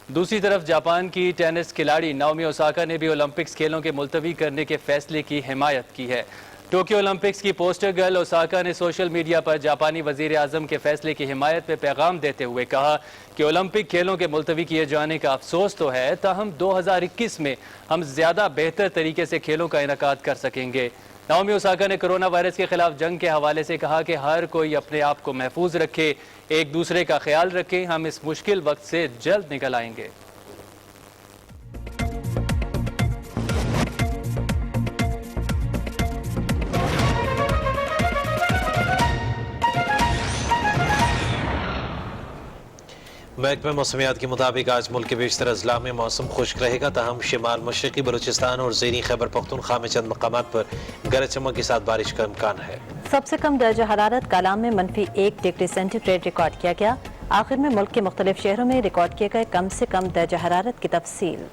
دوسری طرف جاپان کی ٹینس کھلاڑی ناؤمی اوساکا نے بھی اولمپکس کھیلوں کے ملتوی کرنے کے فیصلے کی حمایت کی ہے۔ ٹوکیو اولمپکس کی پوسٹر گرل اوساکا نے سوشل میڈیا پر جاپانی وزیر اعظم کے فیصلے کی حمایت میں پیغام دیتے ہوئے کہا کہ اولمپک کھیلوں کے ملتوی کیے جانے کا افسوس تو ہے، تاہم 2021 میں ہم زیادہ بہتر طریقے سے کھیلوں کا انعقاد کر سکیں گے۔ ناؤمی اوساکا نے کرونا وائرس کے خلاف جنگ کے حوالے سے کہا کہ ہر کوئی اپنے آپ کو محفوظ رکھے، ایک دوسرے کا خیال رکھیں، ہم اس مشکل وقت سے جلد نکل آئیں گے۔ محکمہ موسمیات کے مطابق آج ملک کے بیشتر اضلاع میں موسم خشک رہے گا، تاہم شمال مشرقی بلوچستان اور زیریں خیبر پختونخوا میں چند مقامات پر گرج چمک کے ساتھ بارش کا امکان ہے۔ سب سے کم درجہ حرارت کالام میں -1 ڈگری سینٹی گریڈ ریکارڈ کیا گیا۔ آخر میں ملک کے مختلف شہروں میں ریکارڈ کیے گئے کم سے کم درجہ حرارت کی تفصیل۔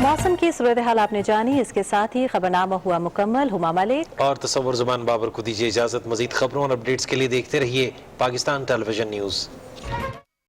موسم کی صورتحال آپ نے جانی، اس کے ساتھ ہی خبرنامہ ہوا مکمل۔ ہما ملک اور تصور زبان بابر کو دیجیے اجازت۔ مزید خبروں اور اپڈیٹس کے لیے دیکھتے رہیے پاکستان ٹیلی ویژن نیوز۔